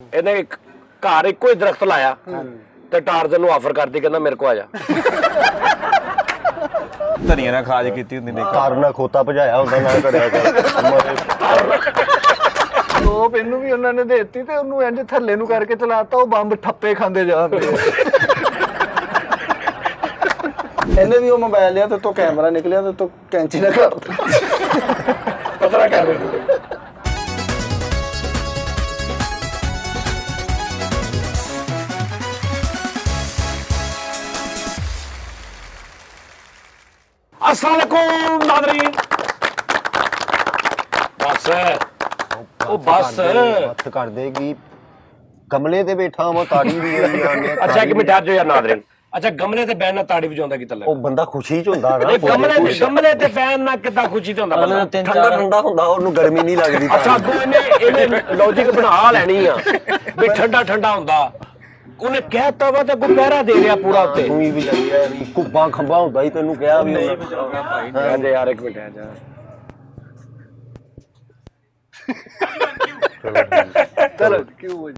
ਇਹਨੇ ਘਰ ਇੱਕੋ ਹੀ ਦਰਖਤ ਲਾਇਆ ਤੇ ਟਾਰਜ਼ਨ ਨੂੰ ਆਫਰ ਕਰਦੀ, ਕਹਿੰਦਾ ਮੇਰੇ ਕੋ ਆ ਜਾ। ਧਨੀਆ ਨਾਲ ਖਾਜ ਕੀਤੀ ਹੁੰਦੀ ਨੇ। ਘਰ ਨਾਲ ਖੋਤਾ ਭਜਾਇਆ ਹੁੰਦਾ ਨਾ ਕਰਿਆ ਕਰ। ਟੋਪ ਇਹਨੂੰ ਵੀ ਉਹਨਾਂ ਨੇ ਦੇ ਦਿੱਤੀ ਤੇ ਉਹਨੂੰ ਇੰਜ ਥੱਲੇ ਨੂੰ ਕਰਕੇ ਚਲਾਤਾ, ਉਹ ਬੰਬ ਠੱਪੇ ਖਾਂਦੇ ਜਾਂਦੇ। ਇਹਨੇ ਵੀ ਉਹ ਮੋਬਾਈਲ ਲਿਆ ਤੇ ਤੋਂ ਕੈਮਰਾ ਨਿਕਲਿਆ ਤੇ ਤੋਂ ਕੈਂਚੀ ਨਾਲ ਕਰਤਾ। ਪਤਾ ਕਰ अस्सलाम वालेकुम नाज़रीन। बस ਉਹ ਬਸ ਹੱਥ ਕਰ ਦੇਗੀ ਗਮਲੇ ਤੇ ਬੈਠਾ ਮੈਂ ਤਾੜੀ ਵੀ ਹੋਈ ਜਾਂਦੇ। ਅੱਛਾ ਇੱਕ ਮਿੰਟ ਠਹਿਰ ਜਾਓ ਯਾਰ ਨਾਜ਼ਰੀਨ। ਅੱਛਾ ਗਮਲੇ ਤੇ ਬੈਨ ਨਾਲ ਤਾੜੀ ਵਜਾਉਂਦਾ ਕੀ ਤੱਲੇ? ਉਹ ਬੰਦਾ ਖੁਸ਼ੀ ਚ ਹੁੰਦਾ ਨਾ। ਗਮਲੇ ਤੇ ਬੈਨ ਨਾਲ ਕਿੱਦਾਂ ਖੁਸ਼ੀ ਚ ਹੁੰਦਾ ਬੰਦਾ? ਠੰਡਾ ਠੰਡਾ ਹੁੰਦਾ, ਉਹਨੂੰ ਗਰਮੀ ਨਹੀਂ ਲੱਗਦੀ। ਅੱਛਾ ਅੱਗੋਂ ਇਹਨੇ ਲੌਜੀਕ ਬਣਾ ਲੈਣੀ ਆ ਵੀ ਠੰਡਾ ਠੰਡਾ ਹੁੰਦਾ। ਉਹਨੇ ਕਹਿਤਾ ਵਾ ਤੇ ਕੋਈ ਪਹਿਰਾ ਦੇ ਰਿਹਾ ਪੂਰਾ ਉੱਤੇ। ਤੂੰ ਵੀ ਲੱਗੀ ਆ ਵੀ ਕੁੱਬਾ ਖੰਭਾ ਹੁੰਦਾ ਹੀ ਤੈਨੂੰ ਕਿਹਾ ਵੀ ਨਹੀਂ ਵਜਾਉਣਾ ਭਾਈ। ਕਹਿੰਦੇ ਯਾਰ ਇੱਕ ਮਿੰਟ ਆ ਜਾ। ਚਲੋ ਕਿਉਂ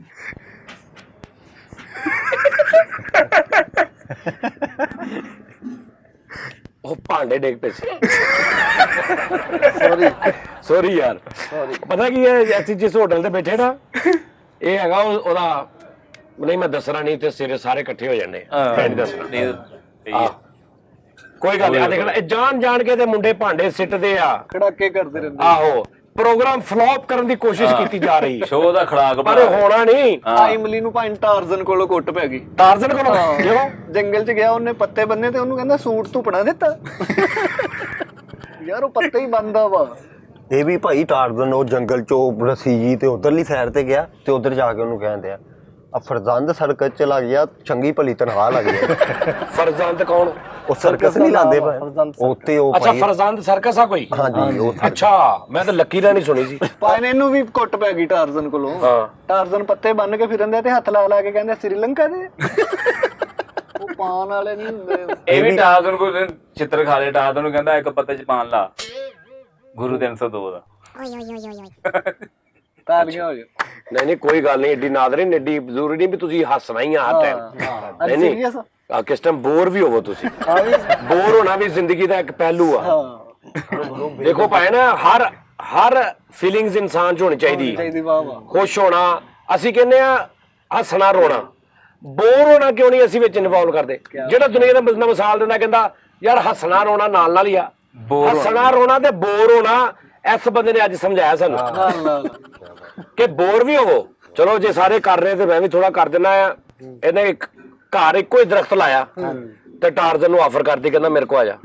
ਉਹ ਭਾਂਡੇ ਡੇਗ ਪਏ ਸੀ। ਸੌਰੀ ਯਾਰ। ਪਤਾ ਕੀ ਹੈ, ਅਸੀਂ ਜਿਸ ਹੋਟਲ ਤੇ ਬੈਠੇ ਨਾ, ਇਹ ਹੈਗਾ ਉਹਦਾ ਨਹੀਂ ਮੈਂ ਦੱਸਣਾ ਨਹੀਂ ਤੇ ਸਿਰੇ ਸਾਰੇ ਇਕੱਠੇ ਹੋ ਜਾਂਦੇ। ਮੈਂ ਨਹੀਂ ਦੱਸਣਾ। ਕੋਈ ਗੱਲ ਨਹੀਂ। ਦੇਖ ਲੈ ਇਹ ਜਾਣ ਕੇ ਤੇ ਮੁੰਡੇ ਭਾਂਡੇ ਸਿੱਟਦੇ ਆ, ਖੜਾਕੇ ਕਰਦੇ ਰਹਿੰਦੇ। ਆਹੋ ਪ੍ਰੋਗਰਾਮ ਫਲॉप ਕਰਨ ਦੀ ਕੋਸ਼ਿਸ਼ ਕੀਤੀ ਜਾ ਰਹੀ। ਸ਼ੋਅ ਦਾ ਖੜਾਕ ਪਰ ਹੋਣਾ ਨਹੀਂ। ਇਮਲੀ ਨੂੰ ਭਾਈ ਟਾਰਜ਼ਨ ਕੋਲੋਂ ਕੁੱਟ ਪੈ ਗਈ। ਟਾਰਜ਼ਨ ਕੋਲੋਂ ਕਿਉਂ? ਜੰਗਲ ਚ ਗਿਆ, ਉਹਨੇ ਪੱਤੇ ਬੰਨੇ ਤੇ ਉਹਨੂੰ ਕਹਿੰਦਾ ਸੂਟ ਧੁਪਣਾ ਦਿੱਤਾ। ਯਾਰ ਉਹ ਪੱਤੇ ਹੀ ਬੰਦਾ ਵਾ। ਇਹ ਵੀ ਭਾਈ ਟਾਰਜ਼ਨ ਉਹ ਜੰਗਲ ਚੋਂ ਰੱਸੀ ਜੀ ਤੇ ਉਧਰਲੀ ਸਾਈਡ ਤੇ ਗਿਆ ਤੇ ਉਧਰ ਜਾ ਕੇ ਉਹਨੂੰ ਕਹਿੰਦੇ ਆ ਫਰਜ਼ੰਦ ਸਰਕਸ ਚ ਲੱਗ ਗਿਆ, ਚੰਗੀ ਭਲੀ ਤਨਖਾਹ ਲੱਗ ਗਿਆ। ਫਰਜ਼ੰਦ ਕੌਣ? ਉਹ ਸਰਕਸ ਨਹੀਂ ਲਾਉਂਦੇ ਉੱਤੇ ਉਹ ਅੱਛਾ ਫਰਜ਼ੰਦ ਸਰਕਸ ਆ ਕੋਈ? ਹਾਂਜੀ ਉਹ ਅੱਛਾ ਮੈਂ ਤਾਂ ਲੱਕੀ ਰਾਣੀ ਸੁਣੀ ਸੀ। ਪਾਇਨ ਇਹਨੂੰ ਵੀ ਕੁੱਟ ਪੈ ਗਈ ਟਾਰਜ਼ਨ ਕੋਲੋਂ। ਹਾਂ ਟਾਰਜ਼ਨ ਪੱਤੇ ਬੰਨ ਕੇ ਫਿਰਦੇ ਤੇ ਹੱਥ ਲਾ ਕੇ ਕਹਿੰਦੇ ਸ੍ਰੀਲੰਕਾ ਦੇ। ਉਹ ਪਾਣ ਵਾਲੇ ਨਹੀਂ ਹੁੰਦੇ। ਇਹ ਵੀ ਟਾਰਜ਼ਨ ਕੋ ਚਿੱਤਰ ਖਾ ਲੇ। ਟਾਰਜ਼ਨ ਨੂੰ ਕਹਿੰਦਾ ਇੱਕ ਪੱਤੇ ਚ ਪਾਣ ਲਾ, ਗੁਰੂ 302 ਦਾ। ਤਾਲੀਆਂ ਹੋ ਗਈਆਂ। ਨਹੀਂ ਕੋਈ ਗੱਲ ਨਹੀਂ। ਏਡੀ ਨਾਜ਼ਰੀਨ ਏਡੀ ਜ਼ਰੂਰੀ ਨਹੀਂ ਵੀ ਤੁਸੀਂ ਹੱਸਣਾ ਹੀ ਆ ਹਰ ਟਾਈਮ। ਨਹੀਂ ਸੀਰੀਅਸ ਆ ਕਿਸ ਟਾਈਮ ਬੋਰ ਵੀ ਹੋਵੋ ਤੁਸੀਂ। ਆ ਵੀ ਬੋਰ ਹੋਣਾ ਵੀ ਜ਼ਿੰਦਗੀ ਦਾ ਇੱਕ ਪਹਿਲੂ ਆ। ਹਾਂ ਦੇਖੋ ਭਾਈ ਨਾ ਹਰ ਫੀਲਿੰਗਸ ਇਨਸਾਨ ਚ ਹੋਣੀ ਚਾਹੀਦੀ। ਚਾਹੀਦੀ ਵਾਹ ਵਾਹ। ਖੁਸ਼ ਹੋਣਾ, ਅਸੀਂ ਕਹਿੰਦੇ ਆ ਹੱਸਣਾ ਰੋਣਾ। ਬੋਰ ਹੋਣਾ ਕਿਉਂ ਨਹੀਂ ਅਸੀਂ ਵਿੱਚ ਇਨਵੋਲਵ ਕਰਦੇ? ਜਿਹੜਾ ਦੁਨੀਆ ਦਾ ਬੰਦਾ ਮਿਸਾਲ ਦਿੰਦਾ ਕਹਿੰਦਾ ਯਾਰ ਹੱਸਣਾ ਰੋਣਾ ਨਾਲ ਹੀ ਆ। ਹੱਸਣਾ ਰੋਣਾ ਤੇ ਬੋਰ ਹੋਣਾ ਇਸ ਬੰਦੇ ਨੇ ਅੱਜ ਸਮਝਾਇਆ ਸਾਨੂੰ ਕਿ ਬੋਰ ਵੀ ਹੋਵੋ। ਚਲੋ ਜੇ ਸਾਰੇ ਕਰ ਰਹੇ ਤੇ ਮੈਂ ਵੀ ਥੋੜਾ ਕਰ ਦਿੰਦਾ ਆ। ਇਹਨੇ ਘਰ ਇੱਕੋ ਹੀ ਦਰਖਤ ਲਾਇਆ ਤੇ ਟਾਰਜ਼ਨ ਨੂੰ ਆਫਰ ਕਰਦੀ, ਕਹਿੰਦਾ ਮੇਰੇ ਕੋ ਆ ਜਾ।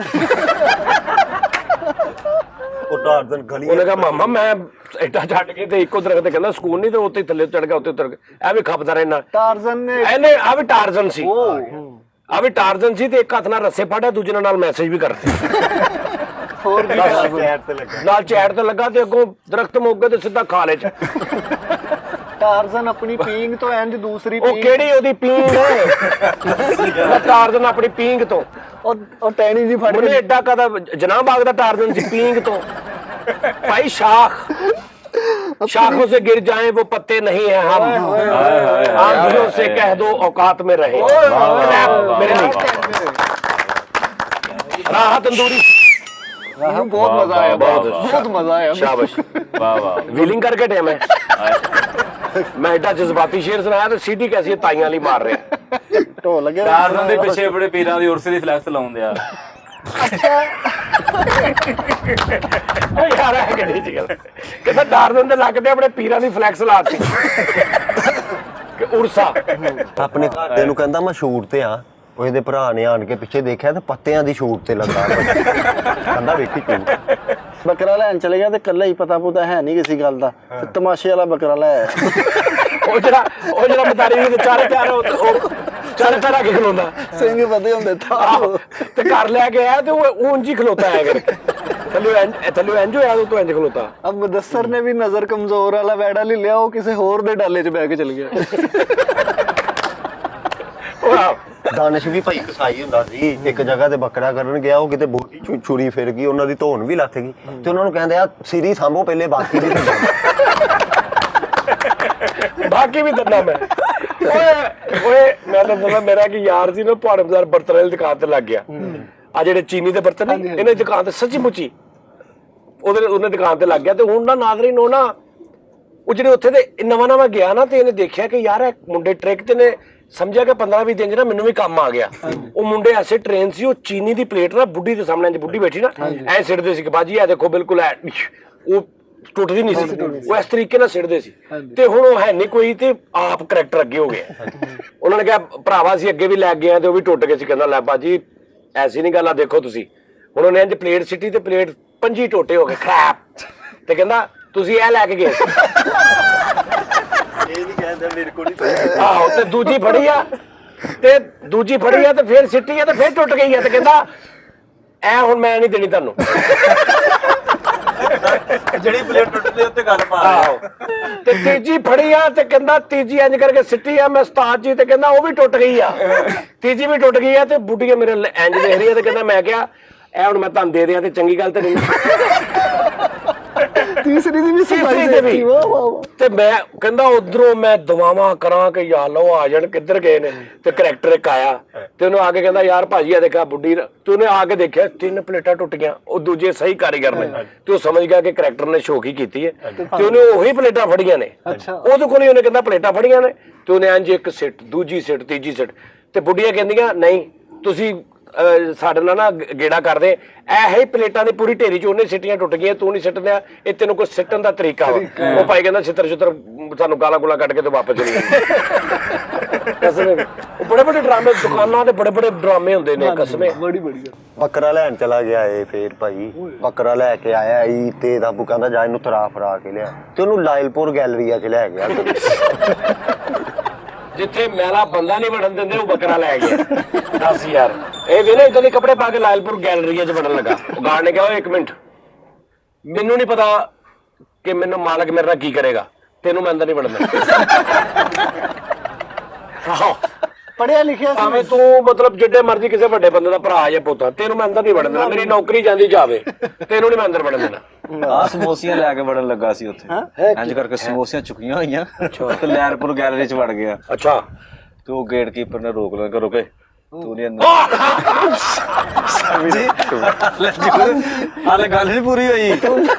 ਉਹ ਟਾਰਜ਼ਨ ਗਲੀ ਉਹਨੇ ਕਿਹਾ ਮਾਮਾ ਮੈਂ ਇੱਟਾਂ ਛੱਡ ਕੇ ਤੇ ਇੱਕੋ ਦਰਖਤ ਤੇ ਕਹਿੰਦਾ ਸਕੂਨ ਨਹੀਂ ਤੇ ਉੱਤੇ ਥੱਲੇ ਚੜ ਗਿਆ, ਉੱਤੇ ਉਤਰ ਗਿਆ। ਇਹ ਵੀ ਖਪਦਾ ਰਹਿਣਾ। ਟਾਰਜ਼ਨ ਨੇ ਇਹਨੇ ਆ ਵੀ ਟਾਰਜ਼ਨ ਸੀ। ਆ ਵੀ ਟਾਰਜ਼ਨ ਸੀ ਤੇ ਇੱਕ ਹੱਥ ਨਾਲ ਰੱਸੇ ਫੜਿਆ, ਦੂਜੇ ਨਾਲ ਮੈਸੇਜ ਵੀ ਕਰਦੇ ਹੋਰ ਵੀ ਸਾਈਡ ਤੇ ਲੱਗਾ। ਨਾਲ ਚੈਟ ਤੇ ਲੱਗਾ ਤੇ ਅੱਗੋਂ ਦਰਖਤ ਮੁੱਕ ਗਏ ਤੇ ਸਿੱਧਾ ਖਾਲੇ ਚ। ਟਾਰਜ਼ਨ ਆਪਣੀ ਪੀਂਗ ਤੋਂ ਇੰਜ ਦੂਸਰੀ ਉਹ ਕਿਹੜੀ ਉਹਦੀ ਪੀਂਗ ਹੈ? ਟਾਰਜ਼ਨ ਆਪਣੀ ਪੀਂਗ ਤੋਂ ਉਹ ਟੈਣੀ ਜੀ ਫੜ ਉਹਨੇ ਕੇ ਐਡਾ ਕਦਾ ਜਨਾਬ ਬਾਗ ਦਾ ਟਾਰਜ਼ਨ ਸੀ ਪੀਂਗ ਤੋਂ। भाई शाख शाखों से गिर जाएं वो पत्ते नहीं है हम, आंधियों से कह दो औकात में रहे। मेरे लिए राहत तंदूरी। बहुत मजा आया, बहुत मजा आया। शाबाश वाह वाह। व्हीलिंग करके टाइम है। मैं एडा जज्बाती शेर सुनाया तो सीटी कैसी ताइयां ली मार रहे। ਢੋ ਲੱਗਿਆ ਟਾਰਜ਼ਨ ਦੇ ਪਿੱਛੇ ਬੜੇ ਪੀਰਾਂ ਦੀ ਉਰਸ ਦੀ ਫਲੈਕਸ ਲਾਉਂਦੇ ਆ। यार है कि नहीं ਗੱਲ ਕਹਿੰਦਾ ਟਾਰਜ਼ਨ ਦੇ ਲੱਕ ਤੇ ਆਪਣੇ ਪੀਰਾਂ ਦੀ ਫਲੈਕਸ ਲਾਤੀ ਕਿ ਉਰਸਾ। ਆਪਣੇ ਘਰਦਿਆਂ ਨੂੰ ਕਹਿੰਦਾ ਮੈਂ ਸ਼ੂਟ ਤੇ ਆ। ਉਹ ਇਹਦੇ ਭਰਾ ਨੇ ਆਣ ਕੇ ਪਿੱਛੇ ਦੇਖਿਆ ਤੇ ਪੱਤਿਆਂ ਦੀ ਸ਼ੂਟ ਤੇ ਲੱਗਾ। ਕਹਿੰਦਾ ਵੇਖੀ ਤੂੰ। ਬੱਕਰਾ ਲੈਣ ਚਲੇ ਗਿਆ ਤੇ ਕੱਲਾ ਹੀ ਪਤਾ ਪੁਤਾ ਹੈ ਨਹੀਂ ਕਿਸੇ ਗੱਲ ਦਾ ਤੇ ਤਮਾਸ਼ੇ ਵਾਲਾ ਬੱਕਰਾ ਲੈ ਆਇਆ। ਉਹ ਜਿਹੜਾ ਮਤਾਰੀ ਦੇ ਚਾਰੇ ਪੈਰ ਕੇ ਖਲੋਂਦਾ ਸਿੰਘ ਵਧੇ ਹੁੰਦੇ ਤਾਂ ਤੇ ਕਰ ਲਿਆ ਗਿਆ ਤੇ ਉਹ ਉਂਝ ਹੀ ਖਲੋਤਾ ਹੈ ਕਰਕੇ ਥੱਲੇ ਇੰਜ ਹੋਇਆ ਤੂੰ ਇੰਜ ਖਲੋਤਾ। ਅਬ ਮੁਦੱਸਰ ਨੇ ਵੀ ਨਜ਼ਰ ਕਮਜ਼ੋਰ ਵਾਲਾ ਵੈੜਾ ਲੈ ਲਿਆ, ਉਹ ਕਿਸੇ ਹੋਰ ਦੇ ਡਾਲੇ 'ਚ ਬਹਿ ਕੇ ਚਲ ਗਿਆ। ਦਾਨਿਸ਼ ਵੀ ਭਾਈ ਕਸਾਈ ਹੁੰਦਾ ਸੀ। ਇੱਕ ਜਗ੍ਹਾ ਤੇ ਬੱਕਰਾ ਕਰਨ ਗਿਆ, ਉਹ ਕਿਤੇ ਬਹੁਤੀ ਛੁਰੀ ਫਿਰ ਗਈ, ਉਹਨਾਂ ਦੀ ਧੌਣ ਵੀ ਲੱਥ ਗਈ ਤੇ ਉਹਨਾਂ ਨੂੰ ਕਹਿੰਦੇ ਆ ਸਿਰੀ ਸਾਂਭੋ ਪਹਿਲੇ ਬਾਕੀ ਦੀ। ਬਾਕੀ ਬਾਕੀ ਵੀ ਦਿੰਦਾ ਮੈਂ। ਓਏ ਮੈਂ ਤਾਂ ਦੱਸਦਾ, ਮੇਰਾ ਕੀ ਯਾਰ ਸੀ ਨਾ, ਪਹਾੜ ਬਾਜ਼ਾਰ ਬਰਤਨਾਂ ਦੀ ਦੁਕਾਨ ਤੇ ਲੱਗ ਗਿਆ। ਆ ਜਿਹੜੇ ਚੀਨੀ ਦੇ ਬਰਤਨ ਨੇ, ਇਹਨਾਂ ਦੀ ਦੁਕਾਨ ਤੇ ਸੱਚੀ ਮੁੱਚੀ ਉਹਨੇ ਦੁਕਾਨ ਤੇ ਲੱਗ ਗਿਆ। ਤੇ ਹੁਣ ਨਾ ਨਾਜ਼ਰੀਨ ਉਹ ਨਾ, ਉਹ ਜਿਹੜੇ ਉੱਥੇ ਦੇ ਨਵਾਂ ਗਿਆ ਨਾ, ਤੇ ਇਹਨੇ ਦੇਖਿਆ ਕਿ ਯਾਰ ਇਹ ਮੁੰਡੇ ਟ੍ਰਿਕ ਤੇ ਨੇ ਸਮਝਿਆ ਕਿ 15-20 ਦਿਨ ਚ ਨਾ ਮੈਨੂੰ ਵੀ ਕੰਮ ਆ ਗਿਆ। ਉਹ ਮੁੰਡੇ ਐਸੇ ਟ੍ਰੇਨ ਸੀ, ਉਹ ਚੀਨੀ ਦੀ ਪਲੇਟ ਨਾ ਬੁੱਢੀ ਦੇ ਸਾਹਮਣੇ ਬੁੱਢੀ ਬੈਠੀ ਨਾ ਐ ਸਿੱਟਦੇ ਸੀ ਕਿ ਬਾਜੀ ਇਹ ਦੇਖੋ ਬਿਲਕੁਲ ਐ, ਉਹ ਟੁੱਟਦੀ ਨਹੀਂ ਸੀ, ਉਹ ਇਸ ਤਰੀਕੇ ਨਾਲ ਸਿੱਟਦੇ ਸੀ। ਤੇ ਹੁਣ ਉਹ ਹੈ ਨਹੀਂ ਕੋਈ, ਤੇ ਆਪ ਕਰੈਕਟਰ ਅੱਗੇ ਹੋ ਗਿਆ। ਉਹਨਾਂ ਨੇ ਕਿਹਾ ਭਰਾਵਾ ਸੀ ਅੱਗੇ ਵੀ ਲੈ ਗਏ ਆ ਤੇ ਉਹ ਵੀ ਟੁੱਟ ਗਏ ਸੀ। ਕਹਿੰਦਾ ਲੈ ਬਾਜੀ ਐਸੀ ਨਹੀਂ ਗੱਲ ਆ, ਦੇਖੋ ਤੁਸੀਂ। ਹੁਣ ਉਹਨੇ ਇੰਜ ਪਲੇਟ ਸਿੱਟੀ ਤੇ ਪਲੇਟ 5 ਟੋਟੇ ਹੋ ਗਏ ਖਰਾਬ। ਤੇ ਕਹਿੰਦਾ ਤੁਸੀਂ ਇਹ ਲੈ ਕੇ ਗਏ ਆਹੋ, ਤੇ ਦੂਜੀ ਫੜੀ ਆ ਤੇ ਫਿਰ ਸਿੱਟੀ ਆ ਤੇ ਫਿਰ ਟੁੱਟ ਗਈ ਆ। ਤੇ ਕਹਿੰਦਾ ਐ ਹੁਣ ਮੈਂ ਨਹੀਂ ਦੇਣੀ ਤੁਹਾਨੂੰ। ਜਿਹੜੀ ਪਲੇਟ ਟੁੱਟਦੀ ਉੱਤੇ ਗੱਲ ਪਾ ਆਹੋ, ਤੇ ਤੀਜੀ ਫੜੀ ਆ ਤੇ ਕਹਿੰਦਾ ਤੀਜੀ ਇੰਜ ਕਰਕੇ ਸਿੱਟੀ ਆ ਮੈਂ ਉਸਤਾਦ ਜੀ, ਤੇ ਕਹਿੰਦਾ ਉਹ ਵੀ ਟੁੱਟ ਗਈ ਆ। ਤੀਜੀ ਵੀ ਟੁੱਟ ਗਈ ਆ ਤੇ ਬੁੱਢੀਆਂ ਮੇਰੇ ਇੰਜ ਦੇਖ ਰਹੀ ਆ। ਤੇ ਕਹਿੰਦਾ ਮੈਂ ਕਿਹਾ ਇਹ ਹੁਣ ਮੈਂ ਤੁਹਾਨੂੰ ਦੇ ਦਿਆਂ ਤੇ ਚੰਗੀ ਗੱਲ ਤੇ ਨਹੀਂ। ਤੀਸਰੀ ਦੀ ਵੀ ਤੀਸਰੀ ਤੇ ਵੀ ਤੇ ਮੈਂ ਕਹਿੰਦਾ ਉਧਰੋਂ ਮੈਂ ਦੁਆਵਾਂ ਕਰਾਂ ਕਿ ਯਾਰ ਲਓ ਆ ਜਾਣ, ਕਿੱਧਰ ਗਏ ਨੇ। ਤੇ ਕਰੈਕਟਰ ਇੱਕ ਆਇਆ ਤੇ ਉਹਨੂੰ ਆ ਕੇ ਕਹਿੰਦਾ ਯਾਰ ਭਾਜੀ ਆ ਦੇਖਾ ਬੁੱਢੀ, ਤੇ ਉਹਨੇ ਆ ਕੇ ਦੇਖਿਆ 3 ਪਲੇਟਾਂ ਟੁੱਟ ਗਈਆਂ। ਉਹ ਦੂਜੇ ਸਹੀ ਕਾਰੀਗਰ ਨੇ, ਤੇ ਉਹ ਸਮਝ ਗਿਆ ਕਿ ਕਰੈਕਟਰ ਨੇ ਸ਼ੋਕੀ ਕੀਤੀ ਹੈ, ਤੇ ਉਹਨੇ ਉਹੀ ਪਲੇਟਾਂ ਫੜੀਆਂ ਨੇ। ਉਹਦੇ ਕੋਲ ਹੀ ਉਹਨੇ ਕਹਿੰਦਾ ਪਲੇਟਾਂ ਫੜੀਆਂ ਨੇ, ਤੇ ਉਹਨੇ ਇੰਜ ਇੱਕ ਸਿੱਟ, ਦੂਜੀ ਸਿੱਟ, ਤੀਜੀ ਸਿੱਟ। ਤੇ ਬੁੱਢੀਆਂ ਕਹਿੰਦੀਆਂ ਨਹੀਂ ਤੁਸੀਂ ਸਾਡੇ ਨਾਲ ਨਾ ਗੇੜਾ ਕਰਦੇ, ਇਹ ਹੀ ਪਲੇਟਾਂ ਦੀ ਪੂਰੀ ਢੇਰੀ ਚ ਉਹਨੇ ਸਿੱਟੀਆਂ ਟੁੱਟ ਗਈਆਂ, ਤੂੰ ਨਹੀਂ ਸਿੱਟਦਿਆ, ਇਹ ਤੈਨੂੰ ਕੋਈ ਸਿੱਟਣ ਦਾ ਤਰੀਕਾ ਵਾ। ਉਹ ਭਾਈ ਕਹਿੰਦਾ ਛਿੱਤਰ ਸਾਨੂੰ ਗਾਲਾਂ ਗੁਲਾ ਕੱਢ ਕੇ ਤੇ ਵਾਪਸ ਚਲੀ ਕਸਮੇ। ਉਹ ਬੜੇ ਬੜੇ ਡਰਾਮੇ ਦੁਕਾਨਾਂ ਦੇ ਬੜੇ ਬੜੇ ਡਰਾਮੇ ਹੁੰਦੇ ਨੇ ਕਸਮੇ। ਬੜੀ ਬੱਕਰਾ ਲੈਣ ਚਲਾ ਗਿਆ ਏ, ਫੇਰ ਭਾਈ ਬੱਕਰਾ ਲੈ ਕੇ ਆਇਆ ਈ ਤੇ ਦਾ ਬੂ ਕਹਿੰਦਾ ਜਾ ਇਹਨੂੰ ਤਰਾ ਫਰਾ ਕੇ ਲਿਆ, ਤੇ ਉਹਨੂੰ ਲਾਇਲਪੁਰ ਗੈਲਰੀਆ ਚ ਲੈ ਗਿਆ। ਜਿੱਥੇ ਮੈਲਾ ਬੰਦਾ ਨਹੀਂ ਵੜਨ ਦਿੰਦੇ ਉਹ ਬੱਕਰਾ ਲੈ ਗਿਆ। ਦੱਸ ਯਾਰ, ਇਹ ਵੀ ਨਾ ਇਦਾਂ ਦੇ ਕੱਪੜੇ ਪਾ ਕੇ ਲਾਇਲਪੁਰ ਗੈਲਰੀਆ 'ਚ ਵੜਨ ਲੱਗਾ। ਉਹ ਗਾਰਡ ਨੇ ਕਿਹਾ 1 ਮਿੰਟ, ਮੈਨੂੰ ਨਹੀਂ ਪਤਾ ਕਿ ਮੈਨੂੰ ਮਾਲਕ ਮੇਰੇ ਨਾਲ ਕੀ ਕਰੇਗਾ, ਤੈਨੂੰ ਮੈਂ ਅੰਦਰ ਨਹੀਂ ਵੜਨ ਦਿੰਦਾ। ਆਹੋ, ਪੜਿਆ ਲਿਖਿਆ ਸੀ ਭਾਵੇਂ ਤੂੰ ਮਤਲਬ ਜਿੱਡੇ ਮਰਜ਼ੀ ਕਿਸੇ ਵੱਡੇ ਬੰਦੇ ਦਾ ਭਰਾ ਜਾਂ ਪੁੱਤ, ਤੈਨੂੰ ਮੈਂ ਅੰਦਰ ਨਹੀਂ ਵੜਨ ਦੇਣਾ। ਮੇਰੀ ਨੌਕਰੀ ਜਾਂਦੀ ਜਾਵੇ, ਤੈਨੂੰ ਨਹੀਂ ਮੈਂ ਅੰਦਰ ਵੜਨ ਦੇਣਾ। ਆ ਸਮੋਸੀਆਂ ਲੈ ਕੇ ਵੜਨ ਲੱਗਾ ਸੀ ਉੱਥੇ, ਇੰਜ ਕਰਕੇ ਸਮੋਸੀਆਂ ਚੁੱਕੀਆਂ ਹੋਈਆਂ ਤੇ ਲੈਰਪੁਰ ਗੈਲਰੀ ਚ ਵੜ ਗਿਆ। ਅੱਛਾ, ਤੇ ਉਹ ਗੇਟ ਕੀਪਰ ਨੇ ਰੋਕ ਲਿਆ, ਰੁਕੇ ਤੂੰ ਨਹੀਂ ਅੰਦਰ। ਹਾਲੇ ਗੱਲ ਨਹੀਂ ਪੂਰੀ ਹੋਈ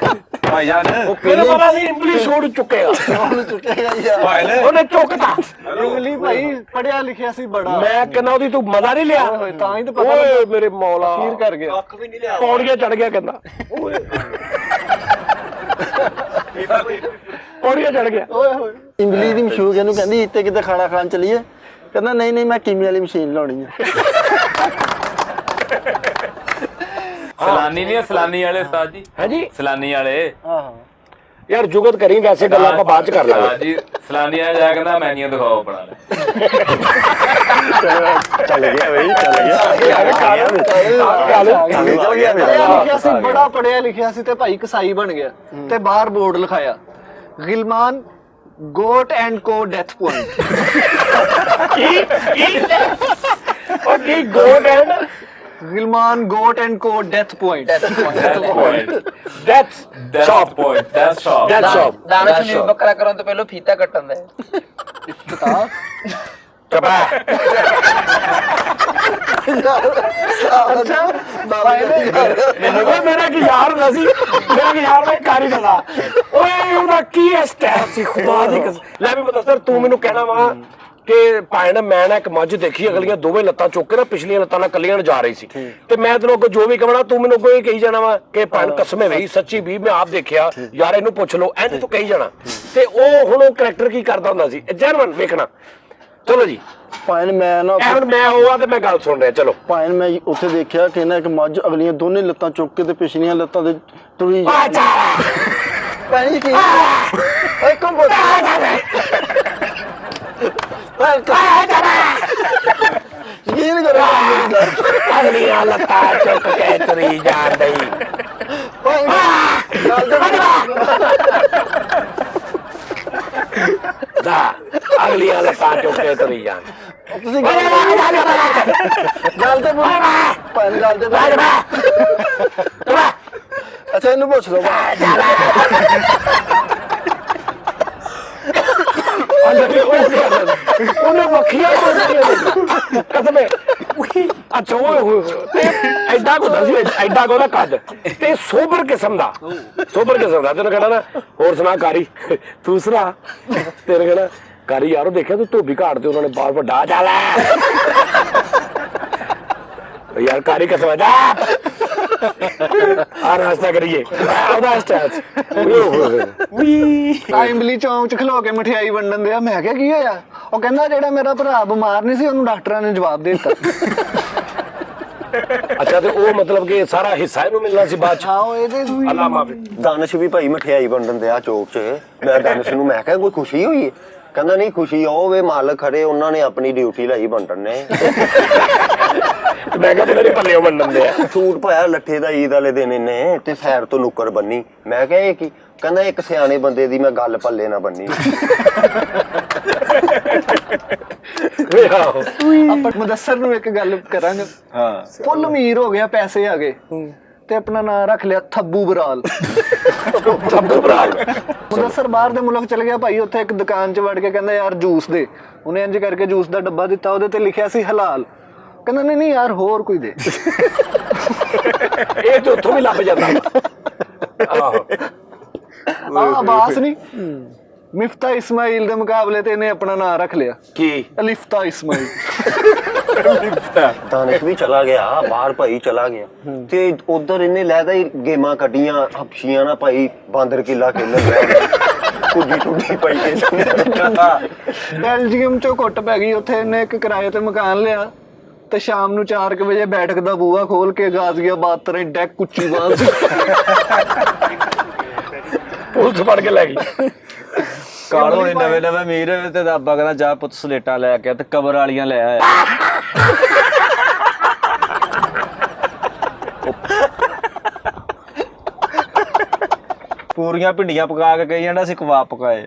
ਭਾਈ ਜਾਨ, ਮੈਨੂੰ ਪਤਾ ਸੀ ਇੰਗਲਿਸ਼ ਛੋੜ ਚੁੱਕੇਗਾ। ਉਹਨੇ ਚੁੱਕਤਾ। ਇੰਗਲੀ ਭਾਈ ਪੜਿਆ ਲਿਖਿਆ ਸੀ ਬੜਾ। ਮੈਂ ਕਹਿੰਦਾ ਉਹਦੀ ਤੂੰ ਮਜ਼ਾ ਨਹੀਂ ਲਿਆ, ਤਾਂ ਹੀ ਤਾਂ ਪਤਾ ਓਏ ਮੇਰੇ ਮੌਲਾ ਫੀਰ ਕਰ ਗਿਆ, ਪੌੜੀਆਂ ਚੜ ਗਿਆ। ਕਹਿੰਦਾ ਪੌੜੀਆਂ ਚੜ ਗਿਆ। ਓਏ ਹੋਏ ਇਮਲੀ ਦੀ ਮਸ਼ਹੂਰ ਇਹਨੂੰ ਕਹਿੰਦੀ ਇੱਥੇ ਕਿਤੇ ਖਾਣਾ ਖਾਣ ਚਲੀਏ, ਕਹਿੰਦਾ ਨਹੀਂ ਮੈਂ ਕੀਮੀ ਵਾਲੀ ਮਸ਼ੀਨ ਲਾਉਣੀ ਹੈ। ਸਲਾਨੀ ਨਹੀਂ, ਸਲਾਨੀ ਵਾਲੇ ਉਸਤਾਦ ਜੀ। ਹਾਂਜੀ, ਸਲਾਨੀ ਵਾਲੇ। ਆਹੋ ਯਾਰ ਜੁਗਤ ਕਰੀ, ਵੈਸੇ ਗੱਲਾਂ ਆਪਾਂ ਬਾਅਦ ਚ ਕਰ ਲਾਂਗੇ। ਜੀ ਸਲਾਨੀ ਵਾਲੇ ਜਾ ਕਹਿੰਦਾ ਮੈਨੀਆਂ ਦਿਖਾਓ ਆਪਣਾ। ਚੱਲ ਗਿਆ ਬਈ, ਚੱਲ ਗਿਆ। ਪੜਿਆ ਲਿਖਿਆ ਸੀ, ਬੜਾ ਪੜਿਆ ਲਿਖਿਆ ਸੀ, ਤੇ ਭਾਈ ਕਸਾਈ ਬਣ ਗਿਆ। ਤੇ ਬਾਹਰ ਬੋਰਡ ਲਿਖਾਇਆ ਗਿਲਮਾਨ ਗੋਟ ਐਂਡ ਕੋ ਡੈਥ ਪੁਆਇੰਟ। ਉਹ ਕੀ ਗੋਟ ਐਂਡ ਗਿਲਮਾਨ ਗੋਟ ਐਂਡ ਕੋ death point. Death shop point, that shop. Death shop. ਦਾਣਾ ਚੁਣੀ ਬੱਕਰਾ ਕਰਨ ਤੋਂ ਪਹਿਲਾਂ ਫੀਤਾ ਕੱਟਣ ਦਾ ਕਿਤਾਬ ਚਪੜਾ। ਮੇਰਾ ਕੀ ਯਾਰ ਹੁੰਦਾ ਸੀ, ਮੇਰਾ ਕੀ ਯਾਰ ਮੈਂ ਕਾਰੀ ਦਾ ਓਏ ਉਹਦਾ ਕੀ ਸਟੈਪ ਸੀ ਖੁਦਾ ਦੀ ਕਸਮ। ਲੈ ਵੀ ਬਤਾ ਸਰ, ਤੂੰ ਮੈਨੂੰ ਕਹਿਣਾ ਵਾ ਕਿ ਭਾਣ ਮੈਂ ਨਾ ਇੱਕ ਮੱਝ ਦੇਖੀ, ਅਗਲੀਆਂ ਦੋਵੇਂ ਲੱਤਾਂ ਚੁੱਕ ਕੇ ਨਾ ਪਿਛਲੀਆਂ ਲੱਤਾਂ ਨਾਲ ਕੱਲੀਆਂ ਜਾ ਰਹੀ ਸੀ, ਤੇ ਮੈਂ ਤੈਨੂੰ ਅੱਗੋਂ ਜੋ ਵੀ ਕਹਣਾ ਤੂੰ ਮੈਨੂੰ ਕੋਈ ਕਹੀ ਜਾਣਾ ਵਾ ਕਿ ਭਾਣ ਕਸਮੇ ਵਈ ਸੱਚੀ ਵੀ ਮੈਂ ਆਪ ਦੇਖਿਆ ਯਾਰ, ਇਹਨੂੰ ਪੁੱਛ ਲਓ, ਇੰਜ ਤੂੰ ਕਹੀ ਜਾਣਾ। ਤੇ ਉਹ ਹੁਣ ਉਹ ਕਰੈਕਟਰ ਕੀ ਕਰਦਾ ਹੁੰਦਾ ਸੀ ਜਰਮਨ ਵੇਖਣਾ। ਚਲੋ ਜੀ, ਭਾਵੇਂ ਮੈਂ ਨਾ ਹੁਣ ਮੈਂ ਉਹ ਆ ਤੇ ਮੈਂ ਗੱਲ ਸੁਣ ਰਿਹਾ। ਚਲੋ ਭਾਵੇਂ ਮੈਂ ਉੱਥੇ ਦੇਖਿਆ ਕਿ ਨਾ ਇੱਕ ਮੱਝ ਅਗਲੀਆਂ ਦੋਨੇ ਲੱਤਾਂ ਚੁੱਕ ਕੇ ਤੇ ਪਿਛਲੀਆਂ ਲੱਤਾਂ ਤੇ ਤੁਰੀ ਭਾਈ ਕੀ ਓਏ ਕੌਣ ਬੋਲ ਯਕੀਨ ਕਰੋ ਅਗਲੀਆਂ ਲੱਤਾਂ ਚੁੱਕ ਕੇ ਤੁਰੀ ਜਾਂਦੀ। ਦਾ ਅਗਲੀਆਂ ਲੱਤਾਂ ਚੁੱਕ ਕੇ ਤੁਰੀ ਜਾਂਦੀ। ਤੁਸੀਂ ਗੱਲ ਤੇ ਬੋਲ ਭਾਵੇਂ ਗੱਲ ਤੇ ਅੱਛਾ ਇਹਨੂੰ ਪੁੱਛ ਲਓ। ਉਹਨੇ ਵੱਖੀਆਂ ਕਸਮੇ ਅੱਛਾ ਉਹ ਐਡਾ ਕੋ ਦੱਸੀ ਐਡਾ ਕੋ ਦਾ ਕੱਦ ਤੇ ਸੋਬਰ ਕਿਸਮ ਦਾ ਤੈਨੂੰ ਕਹਿਣਾ ਨਾ ਹੋਰ ਸੁਣਾ ਕਾਰੀ ਤੂੰ ਸੁਣਾ ਤੇਰੇ ਕਹਿਣਾ ਕਾਰੀ ਯਾਰੋ ਦੇਖਿਆ ਤੂੰ ਧੋਬੀ ਘਾਟ ਤੇ ਉਹਨਾਂ ਨੇ ਬਾਹਰ ਵੱਡਾ ਚੱਲ ਯਾਰ ਕਾਰੀ ਕਸਮ ਦਾ ਆ ਨਾਸਤਾ ਕਰੀਏ ਉਹਦਾ ਸਟਾਈਲ ਟਾਈਮਲੀ ਚੌਂਕ 'ਚ ਖਲੋ ਕੇ ਮਠਿਆਈ ਵੰਡਣ ਦਿਆ ਮੈਂ ਕਿਹਾ ਕੀ ਹੋਇਆ ਉਹ ਕਹਿੰਦਾ ਜਿਹੜਾ ਮੇਰਾ ਭਰਾ ਬਿਮਾਰ ਨਹੀਂ ਸੀ ਉਹਨੂੰ ਡਾਕਟਰਾਂ ਨੇ ਜਵਾਬ ਦੇ ਦਿੱਤਾ ਅੱਛਾ ਤੇ ਉਹ ਮਤਲਬ ਕਿ ਸਾਰਾ ਹਿੱਸਾ ਇਹਨੂੰ ਮਿਲਣਾ ਸੀ ਬਾਅਦ ਚ ਹਾਂ ਉਹ ਇਹਦੇ ਅੱਲਾ ਮਾਫੀ ਦਾਨਿਸ਼ ਵੀ ਭਾਈ ਮਠਿਆਈ ਵੰਡਣ ਦਿਆ ਚੌਕ 'ਚ ਮੈਂ ਦਾਨਿਸ਼ ਨੂੰ ਮੈਂ ਕਿਹਾ ਕੋਈ ਖੁਸ਼ੀ ਹੋਈ ਹੈ ਕਹਿੰਦਾ ਨਹੀਂ ਖੁਸ਼ੀ ਉਹ ਵੇ ਮਾਲਕ ਖੜੇ ਉਹਨਾਂ ਨੇ ਆਪਣੀ ਡਿਊਟੀ ਲਈ ਵੰਡਣ ਨੇ ਮੈਂ ਕਿਹਾ ਤੇਰੇ ਪੱਲੇ ਮੰਨਣ ਦੇ ਆ ਸੂਟ ਪਾਇਆ ਲੱਠੇ ਦਾ ਈਦ ਵਾਲੇ ਦਿਨ ਇਹਨੇ ਤੇ ਸੈਰ ਤੋਂ ਨੁੱਕਰ ਬੰਨੀ ਮੈਂ ਕਿਹਾ ਇਹ ਕੀ ਕਹਿੰਦਾ ਇੱਕ ਸਿਆਣੇ ਬੰਦੇ ਦੀ ਮੈਂ ਗੱਲ ਪੱਲੇ ਨਾ ਬੰਨੀ ਆਪਾਂ ਮੁਦੱਸਰ ਨੂੰ ਇੱਕ ਗੱਲ ਕਰਾਂਗੇ ਹਾਂ ਫੁੱਲ ਅਮੀਰ ਹੋ ਗਿਆ ਪੈਸੇ ਆ ਗਏ ਤੇ ਆਪਣਾ ਨਾਂ ਰੱਖ ਲਿਆ ਥੱਬੂ ਬਰਾਲ ਮੁਦੱਸਰ ਬਾਹਰ ਦੇ ਮੁਲਕ ਚਲ ਗਿਆ ਭਾਈ ਉੱਥੇ ਇੱਕ ਦੁਕਾਨ 'ਚ ਵੜ ਕੇ ਕਹਿੰਦਾ ਯਾਰ ਜੂਸ ਦੇ ਉਹਨੇ ਇੰਜ ਕਰਕੇ ਜੂਸ ਦਾ ਡੱਬਾ ਦਿੱਤਾ ਉਹਦੇ ਤੇ ਲਿਖਿਆ ਸੀ ਹਲਾਲ ਕਹਿੰਦਾ ਨਹੀਂ ਯਾਰ ਹੋਰ ਕੋਈ ਦੇ ਇਹ ਤੇ ਉੱਥੋਂ ਵੀ ਲੱਭ ਜਾਂਦਾ ਆਹੋ ਆਬਾਸ ਨਹੀਂ ਮਿਫਤਾ ਇਸਮਾਈਲ ਦੇ ਮੁਕਾਬਲੇ ਤੇ ਇਹਨੇ ਆਪਣਾ ਨਾਂ ਰੱਖ ਲਿਆ ਕੀ ਅਲਿਫਤਾ ਇਸਮਾਈਲ ਦਾਨਿਸ਼ ਵੀ ਚਲਾ ਗਿਆ ਬਾਹਰ ਭਾਈ ਚਲਾ ਗਿਆ ਤੇ ਉਧਰ ਇਹਨੇ ਲੈਦਾ ਹੀ ਗੇਮਾਂ ਕੱਢੀਆਂ ਹਪਸ਼ੀਆਂ ਨਾ ਭਾਈ ਬਾਂਦਰ ਕਿਲਾ ਖੇਲਣ ਲੱਗ ਕੁੱਜੀ ਟੁੱਡੀ ਪਈ ਬੈਲਜੀਅਮ 'ਚੋਂ ਕੁੱਟ ਪੈ ਗਈ ਉੱਥੇ ਇਹਨੇ ਇੱਕ ਕਿਰਾਏ ਤੇ ਮਕਾਨ ਲਿਆ ਤੇ ਸ਼ਾਮ ਨੂੰ 4 ਵਜੇ ਬੈਠਕ ਦਾ ਬੂਹਾ ਖੋਲ ਕੇ ਗਾਜ਼ੀਆਬਾਦ ਤਰ੍ਹਾਂ ਡੈਕ ਕੁੱਚੀ ਬਾਂਧ ਪੁਲਿਸ ਫੜ ਕੇ ਲੈ ਗਈ ਕਾਲ ਹੋਣੇ ਨਵੇਂ ਨਵੇਂ ਅਮੀਰ ਤੇ ਦਾਬਾ ਕਹਿੰਦਾ ਜਾ ਪੁੱਤ ਸਲੇਟਾਂ ਲੈ ਕੇ ਤੇ ਕਬਰ ਵਾਲੀਆਂ ਲੈ ਆਇਆ ਪੂਰੀਆਂ ਭਿੰਡੀਆਂ ਪਕਾ ਕੇ ਕਹੀ ਜਾਂਦਾ ਸੀ ਕਬਾਬ ਪਕਾਏ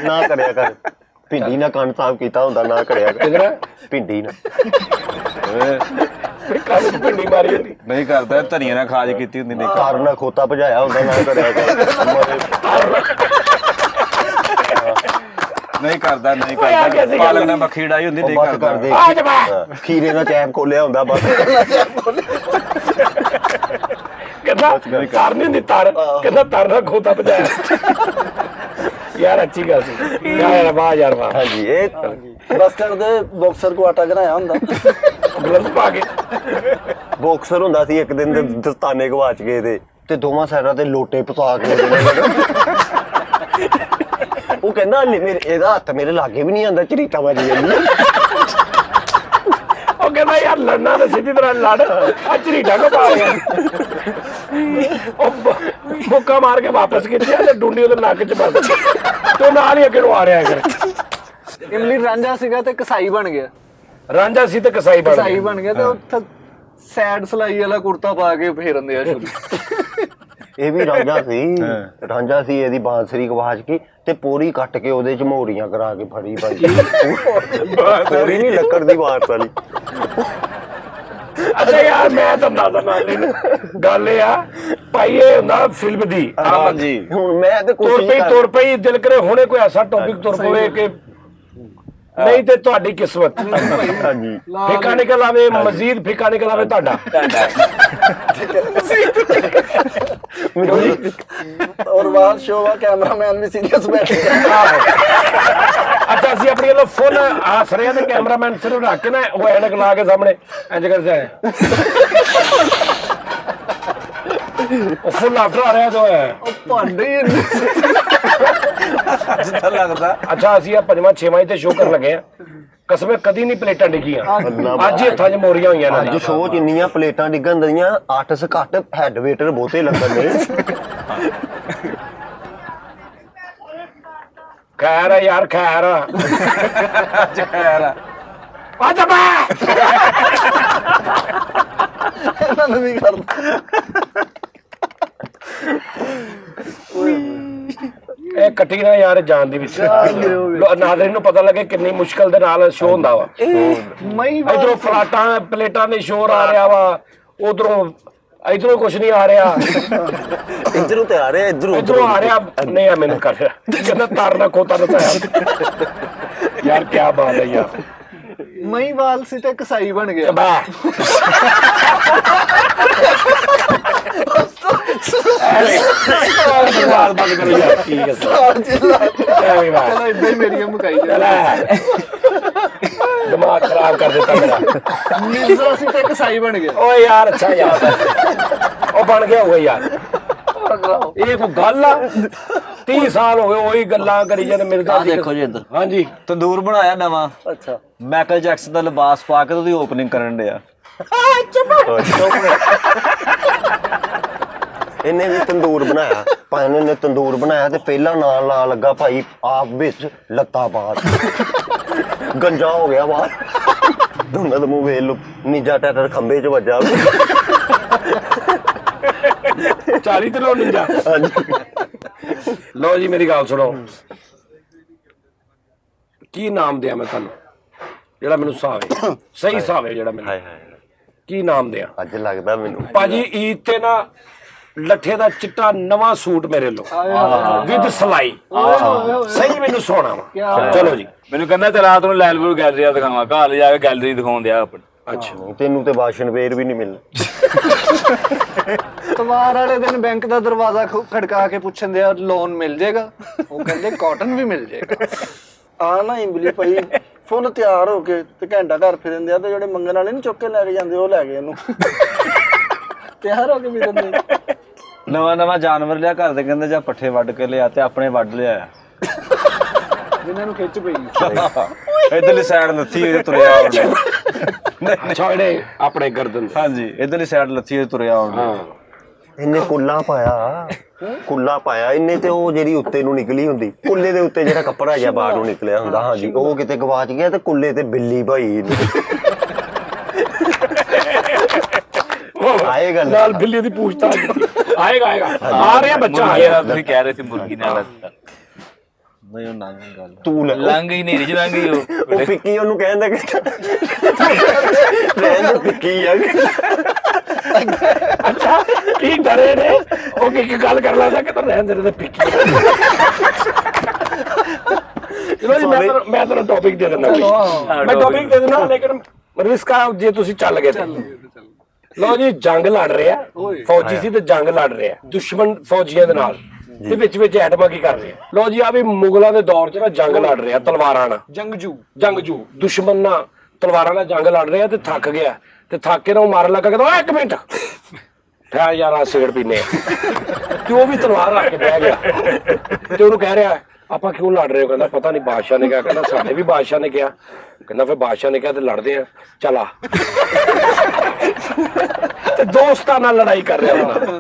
ਨਾ ਕਰਿਆ ਕਰ ਭਿੰਡੀ ਨਾ ਕੰਨ ਸਾਫ ਕੀਤਾ ਹੁੰਦਾ ਨਾ ਕਰਿਆ ਕਰ ਭਿੰਡੀ ਨਾ ਕੱਲ ਪਿੰਡੀ ਮਾਰੀ ਹੁੰਦੀ ਨਹੀਂ ਕਰਦਾ ਧਨੀਆ ਨਾਲ ਖਾਜ ਕੀਤੀ ਹੁੰਦੀ ਨਹੀਂ ਕਾਰ ਨਾਲ ਖੋਤਾ ਭਜਾਇਆ ਹੁੰਦਾ ਨਾ ਕਰਿਆ ਕਰ ਨਹੀਂ ਕਰਦਾ ਪਾਲਕ ਨਾਲ ਮੱਖੀ ਡਾਈ ਹੁੰਦੀ ਨਹੀਂ ਬਸ ਕਰਦਾ ਕਰਦੇ ਆ ਜਾ ਖੀਰੇ ਦਾ ਚੈਪ ਖੋਲਿਆ ਹੁੰਦਾ ਬਸ ਕਹਿੰਦਾ ਤਾਰ ਨਹੀਂ ਹੁੰਦੀ ਤਾਰ ਕਹਿੰਦਾ ਤਾਰ ਨਾਲ ਖੋਤਾ ਭਜਾਇਆ ਯਾਰ ਅੱਛੀ ਗੱਲ ਸੀ ਯਾਰ ਵਾਹ ਯਾਰ ਵਾਹ ਹਾਂਜੀ ਇਹ ਬਸ ਕਰਦੇ ਬਾਕਸਰ ਕੋ ਆਟਾ ਗਨਾਇਆ ਹੁੰਦਾ ਗਲਵਸ ਪਾ ਕੇ ਬਾਕਸਰ ਹੁੰਦਾ ਸੀ ਇੱਕ ਦਿਨ ਦੇ ਦਸਤਾਨੇ ਗਵਾਚ ਗਏ ਤੇ ਦੋਵਾਂ ਸਾਈਡਾਂ ਤੇ ਲੋਟੇ ਪਸਾ ਕੇ ਉਹ ਕਹਿੰਦਾ ਮੇਰੇ ਇਹਦਾ ਹੱਥ ਮੇਰੇ ਲਾਗੇ ਵੀ ਨਹੀਂ ਆਉਂਦਾ ਝਰੀਟਾ ਵੱਜ ਜਾਂਦੀ ਉਹ ਕਹਿੰਦਾ ਯਾਰ ਲੜਨਾ ਤਾਂ ਸਿੱਧੀ ਤਰ੍ਹਾਂ ਲੜ ਆ ਝਰੀਟਾ ਕੋ ਪਾ ਗਿਆ ਉਹ ਮੁੱਕਾ ਮਾਰ ਕੇ ਵਾਪਸ ਖਿੱਚਿਆ ਤੇ ਡੂੰਡੀ ਉਹਦੇ ਨੱਕ 'ਚ ਵੱਜ ਤੇ ਨਾਲ ਹੀ ਅੱਗੇ ਨੂੰ ਆ ਰਿਹਾ ਹੈ ਇਮਲੀ ਰਾਂਝਾ ਸੀਗਾ ਤੇ ਕਸਾਈ ਬਣ ਗਿਆ ਰਾਂਝਾ ਸੀ ਤੇ ਕਸਾਈ ਬਣ ਗਿਆ ਤੇ ਉੱਥੇ ਸੈਡ ਸਲਾਈ ਵਾਲਾ ਕੁੜਤਾ ਪਾ ਕੇ ਫੇਰਨ ਦਿਆ ਸ਼ੁਰੂ ਇਹ ਵੀ ਰਾਂਝਾ ਸੀ ਇਹਦੀ ਬਾਂਸਰੀ ਗਵਾਚ ਗਈ ਤੇ ਪੋਰੀ ਕੱਟ ਕੇ ਉਹਦੇ ਚ ਮੋਰੀਆਂ ਕਰਾ ਕੇ ਫੜੀ ਭਾਈ ਪੋਰੀ ਨਹੀਂ ਲੱਕੜ ਦੀ ਬਾਂਸ ਵਾਲੀ ਅੱਛਾ ਯਾਰ ਮੈਂ ਤਾਂ ਦੱਸਦਾ ਨਾਲ ਗੱਲ ਇਹ ਆ ਭਾਈ ਇਹ ਹੁੰਦਾ ਫਿਲਮ ਦੀ ਹਾਂਜੀ ਹੁਣ ਮੈਂ ਤੇ ਤੁਰ ਪਈ ਦਿਲ ਕਰੇ ਹੁਣੇ ਕੋਈ ਐਸਾ ਟੌਪਿਕ ਤੁਰ ਪਵੇ ਕਿ ਨਹੀਂ ਤੇ ਤੁਹਾਡੀ ਕਿਸਮਤ ਹਾਂਜੀ ਫਿੱਕਾ ਨਿਕਲ ਆਵੇ ਮਜ਼ੀਦ ਫਿੱਕਾ ਨਿਕਲ ਆਵੇ ਤੁਹਾਡਾ और बाहर शो हुआ कैमरामैन भी सीरियस बैठे ਅੱਛਾ ਅਸੀਂ ਆਪਣੀ ਵੱਲੋਂ ਫੁੱਲ ਹੱਸ ਰਹੇ ਹਾਂ ਤੇ ਕੈਮਰਾਮੈਨ ਸਿਰਫ ਰੱਖ ਕੇ ਨਾ ਉਹ ਐਨਕ ਲਾ ਕੇ ਸਾਹਮਣੇ ਇੰਜ ਕਰ ਜਾਏ ਉਹ ਫੁੱਲ ਆਫਟਰ ਆ ਰਿਹਾ ਜੋ ਹੈ ਭਾਂਡੇ ਜਿੱਦਾਂ ਲੱਗਦਾ ਅੱਛਾ ਅਸੀਂ ਆ 5ਵਾਂ 6ਵਾਂ ਤੇ ਸ਼ੋਅ ਕਰਨ ਲੱਗੇ ਆ ਕਸਮੇ ਕਦੀ ਨਹੀਂ ਪਲੇਟਾਂ ਡਿੱਗੀਆਂ ਅੱਜ ਹੀ ਹੱਥਾਂ 'ਚ ਮੋਰੀਆਂ ਹੋਈਆਂ ਨੇ ਅੱਜ ਸ਼ੋਅ ਚ ਇੰਨੀਆਂ ਪਲੇਟਾਂ ਡਿੱਗਣ ਦੀਆਂ 8 ਸ ਘੱਟ ਹੈਡ ਵੇਟਰ ਬਹੁਤੇ ਲੱਗਣ ਨੇ ਖੈਰ ਆ ਯਾਰ ਖੈਰ ਆ ਆ ਜਾ ਬਾ ਇਹਨਾਂ ਨੂੰ ਵੀ ਕਰਦਾ ਇਹ ਕੱਟੀ ਨਾ ਯਾਰ ਜਾਨ ਦੇ ਵਿੱਚ ਨਾਜ਼ਰੀਨ ਨੂੰ ਪਤਾ ਲੱਗੇ ਕਿੰਨੀ ਮੁਸ਼ਕਲ ਦੇ ਨਾਲ ਸ਼ੋਅ ਹੁੰਦਾ ਵਾ ਮਈ ਇਧਰੋਂ ਪਲੇਟਾਂ ਦੇ ਸ਼ੋਰ ਆ ਰਿਹਾ ਵਾ ਉਧਰੋਂ ਇਧਰੋਂ ਕੁਛ ਨਹੀਂ ਆ ਰਿਹਾ, ਇਧਰੋਂ ਤੇ ਆ ਰਿਹਾ, ਇਧਰੋਂ ਆ ਰਿਹਾ ਨਹੀਂ ਆ ਮੈਨੂੰ ਕਰ ਰਿਹਾ, ਕਹਿੰਦਾ ਤਾਰਨਾ ਖੋਤਾ ਦੱਸਿਆ। ਯਾਰ ਕੀ ਬਾਤ ਹੈ ਯਾਰ, ਮਹੀਵਾਲ ਸੀ ਤੇ ਕਸਾਈ ਬਣ ਗਿਆ। ਬਾਤ ਬੰਦ ਕਰੋ ਯਾਰ, ਠੀਕ ਹੈ ਚਲੋ ਇਦਾਂ ਹੀ ਮੇਰੀਆਂ ਮੁਕਾਈ ਜਾ। ਦਿਮਾਗ ਖਰਾਬ ਕਰ ਦਿੱਤਾ ਮੇਰਾ। ਮਿਰਜ਼ਾ ਸੀ ਤੇ ਕਸਾਈ ਬਣ ਗਿਆ। ਓਏ ਯਾਰ ਅੱਛਾ ਯਾਰ, ਉਹ ਬਣ ਗਿਆ ਹੋਊਗਾ ਯਾਰ, ਇਹ ਕੋਈ ਗੱਲ ਆ? 30 ਸਾਲ ਹੋ ਗਏ ਉਹੀ ਗੱਲਾਂ ਕਰੀ ਜਾਂਦੇ ਮੇਰੇ ਆ ਦੇਖੋ ਜੀ ਇੱਧਰ ਹਾਂਜੀ ਤੰਦੂਰ ਬਣਾਇਆ ਨਵਾਂ। ਅੱਛਾ ਮਾਈਕਲ ਜੈਕਸਨ ਦਾ ਲਿਬਾਸ ਪਾ ਕੇ ਉਹਦੀ ਓਪਨਿੰਗ ਕਰਨ ਡਿਆ। ਇਹਨੇ ਵੀ ਤੰਦੂਰ ਬਣਾਇਆ, ਭਾਈ ਨੇ ਤੰਦੂਰ ਬਣਾਇਆ ਤੇ ਪਹਿਲਾਂ ਨਾਲ ਲਾ ਲੱਗਾ ਭਾਈ ਆਪ ਵਿੱਚ ਲੱਤਾਂ ਬਾਹਰ ਗੰਜਾ ਹੋ ਗਿਆ ਬਾਹਰ। ਦੋਨਾਂ ਦਾ ਮੂੰਹ ਵੇਖ ਲੋ, ਨੀਜਾ ਟੈਟਰ ਖੰਬੇ 'ਚ ਵੱਜਾ। 40 ਤੇ ਲੋ ਨਿੰਜਾ। ਲੋ ਜੀ ਮੇਰੀ ਗੱਲ ਸੁਣੋ, ਕੀ ਨਾਮ ਦਿਆਂ ਮੈਂ ਤੁਹਾਨੂੰ ਜਿਹੜਾ ਮੈਨੂੰ ਸਾਵੇ, ਸਹੀ ਸਾਵੇ ਜਿਹੜਾ ਮੈਨੂੰ, ਹਾਏ ਹਾਏ, ਕੀ ਨਾਮ ਦਿਆਂ? ਅੱਜ ਲੱਗਦਾ ਮੈਨੂੰ ਭਾਜੀ ਈਦ ਤੇ ਨਾ ਲੱਠੇ ਦਾ ਚਿੱਟਾ ਨਵਾਂ ਸੂਟ ਮੇਰੇ ਲੋ ਵਿਦ ਸਲਾਈ, ਸਹੀ ਮੈਨੂੰ ਸੋਹਣਾ ਵਾ। ਚਲੋ ਜੀ, ਮੈਨੂੰ ਕਹਿੰਦਾ ਤੇ ਰਾਤ ਨੂੰ ਲੈਲਪੁਰ ਗੈਲਰੀ ਦਿਖਾਵਾਂ, ਘਰ ਜਾ ਕੇ ਗੈਲਰੀ ਦਿਖਾਉਣ ਦਿਆ ਆਪਣੀ। ਅੱਛਾ ਤੈਨੂੰ ਤੇ ਵਾਸ਼ਨ ਵੇਰ ਵੀ ਨਹੀਂ ਮਿਲਣਾ। ਤਵਾਰ ਵਾਲੇ ਦਿਨ ਬੈਂਕ ਦਾ ਦਰਵਾਜ਼ਾ ਖੜਕਾ ਕੇ ਪੁੱਛਣ ਦੇ ਲੋਨ ਮਿਲ ਜਾਏਗਾ, ਉਹ ਕਹਿੰਦੇ ਕਾਟਨ ਵੀ ਮਿਲ ਜਾਏਗਾ। ਆ ਨਾ ਇੰਬਲੀ ਭਾਈ ਫੁੱਲ ਤਿਆਰ ਹੋ ਕੇ ਤੇ ਘੰਟਾ ਘਰ ਫਿਰਨ ਦਿਆ, ਤੇ ਜਿਹੜੇ ਮੰਗਣ ਵਾਲੇ ਨੀ ਚੁੱਕ ਕੇ ਲੈ ਕੇ ਜਾਂਦੇ ਉਹ ਲੈ ਗਏ ਇਹਨੂੰ। ਤਿਆਰ ਹੋ ਕੇ ਫਿਰਨ ਦੇ। ਨਵਾਂ ਜਾਨਵਰ ਲਿਆ ਘਰ ਦੇ, ਕਹਿੰਦੇ ਜਾਂ ਪੱਠੇ ਵੱਢ ਕੇ ਲਿਆ ਤੇ ਆਪਣੇ ਵੱਢ ਲਿਆ। ਜਿਨ੍ਹਾਂ ਨੂੰ ਖਿੱਚ ਪਈ। ਇਧਰਲੀ ਸਾਈਡ ਲੱਥੀ ਹੋਈ ਤੁਰਿਆ ਆਉਣ। ਅੱਛਾ ਜਿਹੜੇ ਆਪਣੇ ਗਰਦਨ ਦੇ। ਹਾਂਜੀ ਇਧਰਲੀ ਸਾਈਡ ਲੱਥੀ ਹੋਈ ਤੁਰਿਆ ਆਉਣ। ਇਹਨੇ ਕੁੱਲਾ ਪਾਇਆ ਇਹਨੇ, ਤੇ ਉਹ ਜਿਹੜੀ ਉੱਤੇ ਨੂੰ ਨਿਕਲੀ ਹੁੰਦੀ, ਕੁੱਲੇ ਦੇ ਉੱਤੇ ਜਿਹੜਾ ਕੱਪੜਾ ਜਿਹਾ ਬਾਹਰ ਨੂੰ ਨਿਕਲਿਆ ਹੁੰਦਾ, ਹਾਂਜੀ ਉਹ ਕਿਤੇ ਗਵਾਚ ਗਿਆ ਤੇ ਕੁੱਲੇ ਤੇ ਬਿੱਲੀ ਭਾਈ ਆਏਗਾ ਨਾਲ ਬਿੱਲੀ ਦੀ ਪੂਛਤਾਛ ਕੀਤੀ। ਆਏਗਾ ਆ ਰਿਹਾ ਬੱਚਾ ਆ ਰਿਹਾ। ਤੁਸੀਂ ਕਹਿ ਰਹੇ ਸੀ ਮੁਰਗੀ ਨਾਲ ਨਹੀਂ ਉਹ ਨੰਗ ਗੱਲ ਤੂੰ ਲੰਘ ਹੀ ਨਹੀਂ ਰਹੀ, ਲੰਘ ਹੀ ਉਹ ਪਿੱਕੀ ਉਹਨੂੰ ਕਹਿੰਦਾ ਕਿ ਪਿੱਕੀ ਆ। ਅੱਛਾ ਕੀ ਡਰੇ ਨੇ ਉਹ ਕੀ ਗੱਲ ਕਰ ਲੈਂਦਾ ਕਿ ਤਾਂ ਰਹਿਣ ਦੇ ਤੇ ਪਿੱਕੀ। ਚਲੋ ਜੀ ਮੈਂ ਤੁਹਾਨੂੰ ਟੌਪਿਕ ਦੇ ਦਿੰਦਾ, ਮੈਂ ਟੌਪਿਕ ਦੇ ਦਿੰਦਾ, ਲੇਕਿਨ ਰਿਸਕ ਆ ਜੇ ਤੁਸੀਂ ਚੱਲ ਗਏ ਤਾਂ। ਲਓ ਜੀ ਜੰਗ ਲੜ ਰਿਹਾ, ਫੌਜੀ ਸੀ ਤੇ ਜੰਗ ਲੜ ਰਿਹਾ ਦੁਸ਼ਮਣ ਫੌਜੀਆਂ ਦੇ ਨਾਲ, ਤੇ ਵਿੱਚ ਐਟਮਾਂ ਕੀ ਕਰ ਰਿਹਾ। ਲਓ ਜੀ ਆ ਵੀ ਮੁਗਲਾਂ ਦੇ ਦੌਰ 'ਚ ਨਾ ਜੰਗ ਲੜ ਰਿਹਾ ਤਲਵਾਰਾਂ ਨਾਲ, ਜੰਗਜੂ ਦੁਸ਼ਮਣ ਨਾਲ ਤਲਵਾਰਾਂ ਨਾਲ ਜੰਗ ਲੜ ਰਿਹਾ ਤੇ ਥੱਕ ਗਿਆ, ਤੇ ਥੱਕ ਕੇ ਨਾ ਉਹ ਮਾਰਨ ਲੱਗਾ, ਕਹਿੰਦਾ 1 ਮਿੰਟ ਠਹਿਰ ਯਾਰ ਆ ਸਿਗਰਟ ਪੀਨੇ ਆ, ਤੇ ਉਹ ਵੀ ਤਲਵਾਰ ਰੱਖ ਕੇ ਬਹਿ ਗਿਆ, ਤੇ ਉਹਨੂੰ ਕਹਿ ਰਿਹਾ ਆਪਾਂ ਕਿਉਂ ਲੜ ਰਹੇ ਹੋ? ਕਹਿੰਦਾ ਪਤਾ ਨਹੀਂ ਬਾਦਸ਼ਾਹ ਨੇ ਕਿਹਾ। ਕਹਿੰਦਾ ਸਾਡੇ ਵੀ ਬਾਦਸ਼ਾਹ ਨੇ ਕਿਹਾ। ਕਹਿੰਦਾ ਫਿਰ ਬਾਦਸ਼ਾਹ ਨੇ ਕਿਹਾ ਤੇ ਲੜਦੇ ਆ, ਚਲਾ। ਤੇ ਦੋਸਤਾਂ ਨਾਲ ਲੜਾਈ ਕਰ ਰਿਹਾ ਹੁੰਦਾ।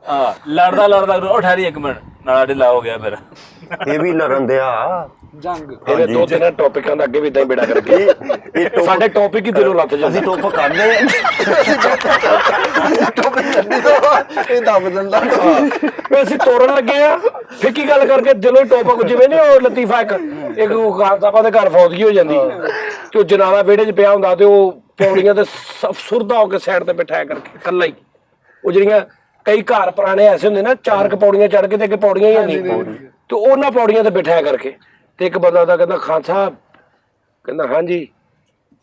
ਹਾਂ ਲੜਦਾ ਉਹ ਠਹਿਰੀ 1 ਮਿੰਟ ਨਾਲ ਢਿੱਲਾ ਹੋ ਗਿਆ ਫਿਰ। ਇਹ ਵੀ ਲੜਨ ਦਿਆ ਇਹਨੇ 2-3 ਟੌਪਿਕਾਂ ਦਾ ਅੱਗੇ ਵੀ ਇਦਾਂ ਹੀ ਬੇੜਾ ਕਰਕੇ ਸਾਡੇ ਟੌਪਿਕ ਹੀ ਦਿਲੋਂ ਲੱਥ ਜਾਂਦੇ। ਅਸੀਂ ਟੋਪ ਕਰਦੇ ਆ, ਇਹ ਦੱਬ ਦਿੰਦਾ। ਅਸੀਂ ਤੋੜਨ ਲੱਗੇ ਆ, ਫਿਰ ਕੀ ਗੱਲ ਕਰਕੇ ਦਿਲੋਂ ਟੌਪਿਕ, ਜਿਵੇਂ ਨੀ ਉਹ ਲਤੀਫਾ ਇੱਕ ਖਾਲਸਾਪਾ ਦੇ ਘਰ ਫੌਤਗੀ ਹੋ ਜਾਂਦੀ ਤੇ ਉਹ ਜਨਾਲਾ ਵਿਹੜੇ 'ਚ ਪਿਆ ਹੁੰਦਾ, ਤੇ ਉਹ ਪੌੜੀਆਂ ਤੇ ਸੁਰਦਾ ਹੋ ਕੇ ਸਾਈਡ ਤੇ ਬਿਠਾਇਆ ਕਰਕੇ ਇਕੱਲਾ ਹੀ। ਉਹ ਜਿਹੜੀਆਂ ਕਈ ਘਰ ਪੁਰਾਣੇ ਐਸੇ ਹੁੰਦੇ ਨਾ, 4 ਪੌੜੀਆਂ ਚੜ ਕੇ ਤੇ ਅੱਗੇ ਪੌੜੀਆਂ ਹੀ ਨਹੀਂ, ਤੇ ਉਹਨਾਂ ਪੌੜੀਆਂ ਤੇ ਬਿਠਾਇਆ ਕਰਕੇ। ਤੇ ਇੱਕ ਬੰਦਾ ਦਾ ਕਹਿੰਦਾ ਖਾਨ ਸਾਹਿਬ, ਕਹਿੰਦਾ ਹਾਂਜੀ,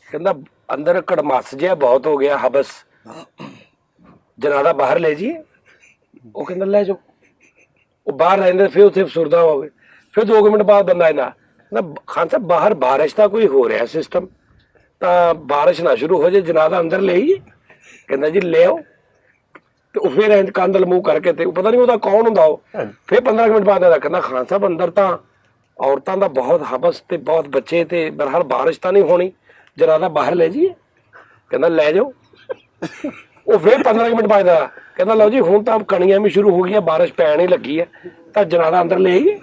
ਕਹਿੰਦਾ ਅੰਦਰ ਕੜਮਾਸ ਜਿਹਾ ਬਹੁਤ ਹੋ ਗਿਆ, ਹਬਸ ਜਨਾਦਾ ਬਾਹਰ ਲੈ ਜੀ। ਉਹ ਕਹਿੰਦਾ ਲੈ ਜਾਓ। ਉਹ ਬਾਹਰ ਰਹਿੰਦੇ, ਫਿਰ ਉੱਥੇ ਸੁਰਦਾ ਹੋਵੇ। ਫਿਰ 2 ਮਿੰਟ ਬਾਅਦ ਬੰਦਾ ਇਹਨਾਂ ਖਾਨ ਸਾਹਿਬ ਬਾਹਰ ਬਾਰਿਸ਼ ਦਾ ਕੋਈ ਹੋ ਰਿਹਾ ਸਿਸਟਮ, ਤਾਂ ਬਾਰਿਸ਼ ਨਾ ਸ਼ੁਰੂ ਹੋ ਜਾਏ, ਜਨਾਦਾ ਅੰਦਰ ਲੈ ਆਈਏ। ਕਹਿੰਦਾ ਜੀ ਲੈ ਆਓ। ਤੇ ਉਹ ਫਿਰ ਇੰਜ ਕੰਧ ਮੂੰਹ ਕਰਕੇ, ਤੇ ਪਤਾ ਨਹੀਂ ਉਹਦਾ ਕੌਣ ਹੁੰਦਾ ਉਹ। ਫਿਰ 15 ਮਿੰਟ ਬਾਅਦ ਇਹਦਾ ਕਹਿੰਦਾ ਖਾਨ ਸਾਹਿਬ ਅੰਦਰ ਤਾਂ ਔਰਤਾਂ ਦਾ ਬਹੁਤ ਹਬਸ ਤੇ ਬਹੁਤ ਬੱਚੇ, ਤੇ ਬਹਰਹਾਲ ਬਾਰਿਸ਼ ਤਾਂ ਨਹੀਂ ਹੋਣੀ, ਜਨਾਦਾ ਬਾਹਰ ਲੈ ਜਾਈਏ। ਕਹਿੰਦਾ ਲੈ ਜਾਓ। ਉਹ ਫਿਰ 15 ਮਿੰਟ ਬਾਅਦ ਕਹਿੰਦਾ ਲਓ ਜੀ ਹੁਣ ਤਾਂ ਕਣੀਆਂ ਵੀ ਸ਼ੁਰੂ ਹੋ ਗਈਆਂ, ਬਾਰਿਸ਼ ਪੈਣ ਹੀ ਲੱਗੀ ਹੈ, ਤਾਂ ਜਨਾਦਾ ਅੰਦਰ ਲੈ ਆਈਏ।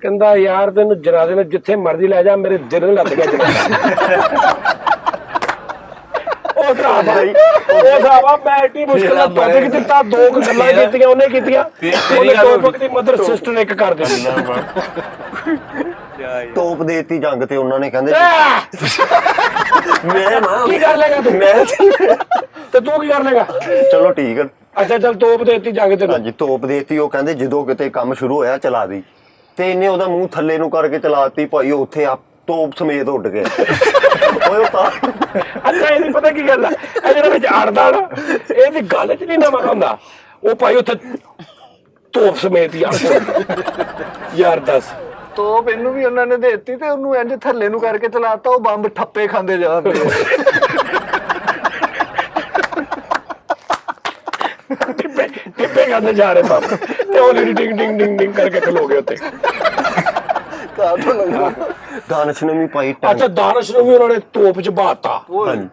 ਕਹਿੰਦਾ ਯਾਰ ਤੈਨੂੰ ਜਨਾਦੇ ਨੂੰ ਜਿੱਥੇ ਮਰਜ਼ੀ ਲੈ ਜਾ, ਮੇਰੇ ਦਿਲ ਨੂੰ ਲੱਗ ਗਿਆ ਜਨਾਦਾ। ਉਹ ਸਾਹਬਾ ਮੈਂ ਇੰਨੀ ਮੁਸ਼ਕਿਲ ਨਾਲ ਟੌਪਿਕ ਦਿੱਤਾ, 2 ਗੱਲਾਂ ਕੀਤੀਆਂ ਉਹਨੇ ਕੀਤੀਆਂ, ਉਹਨੇ ਟੌਪਿਕ ਦੀ ਮਦਰ ਸਿਸਟਰ ਨੇ ਇੱਕ ਕਰ ਦਿੱਤੀ। ਟੋਪ ਦੇਤੀ ਜੰਗ ਤੇ ਉਹਨਾਂ ਨੇ, ਕਹਿੰਦੇ ਕੀ ਕਰ ਲੇਗਾ ਤੂੰ ਤੇ ਤੂੰ ਕੀ ਕਰ ਲੇਗਾ? ਚਲੋ ਠੀਕ ਹੈ। ਅੱਛਾ ਚੱਲ ਤੋਪ ਦੇਤੀ ਜਾ ਕੇ ਤੈਨੂੰ। ਹਾਂਜੀ ਤੋਪ ਦੇਤੀ। ਉਹ ਕਹਿੰਦੇ ਜਦੋਂ ਕਿਤੇ ਕੰਮ ਸ਼ੁਰੂ ਹੋਇਆ ਚਲਾ ਦੀ, ਤੇ ਇਹਨੇ ਉਹਦਾ ਮੂੰਹ ਥੱਲੇ ਨੂੰ ਕਰਕੇ ਚਲਾਤੀ ਭਾਈ, ਉੱਥੇ ਆ ਤੋਪ ਸਮੇਤ ਉੱਡ ਗਿਆ। ਓਏ ਉਹ ਤਾਂ ਅੱਛਾ ਇਹਦੀ ਪਤਾ ਕੀ ਗੱਲ ਆ, ਇਹ ਜਿਹੜਾ ਵਿੱਚ ਅੜਦਾ ਨਾ ਇਹਦੀ ਗੱਲ 'ਚ ਨਹੀਂ ਨਮਕ ਹੁੰਦਾ, ਉਹ ਭਾਈ ਉੱਥੇ ਤੋਪ ਸਮੇਤ ਹੀ ਆ। ਯਾਰ ਦੱਸ ਤੋਪ ਇਹਨੂੰ ਵੀ ਉਹਨਾਂ ਨੇ ਦੇ ਦਿੱਤੀ ਤੇ ਉਹਨੂੰ ਇੰਜ ਥੱਲੇ ਨੂੰ ਕਰਕੇ ਚਲਾਤਾ, ਉਹ ਬੰਬ ਠੱਪੇ ਖਾਂਦੇ ਜਾਂਦੇ। ਟਿੱਪੇ ਕਰਦੇ ਜਾ ਰਹੇ ਬਾਪ, ਤੇ ਉਹ ਡਿੰਗ ਡਿੰਗ ਡਿੰਗ ਡਿੰਗ ਕਰਕੇ ਖਲੋ ਗਏ ਉੱਥੇ। ਕਾਹਤੋਂ ਲੱਗਦਾ ਦਾਨਸ਼ ਨੇ ਵੀ ਭਾਈ ਅੱਛਾ ਦਾਨਸ਼ ਨੂੰ ਵੀ ਉਹਨਾਂ ਨੇ ਤੋਪ 'ਚ ਬਾਤਾ, ਹਾਂਜੀ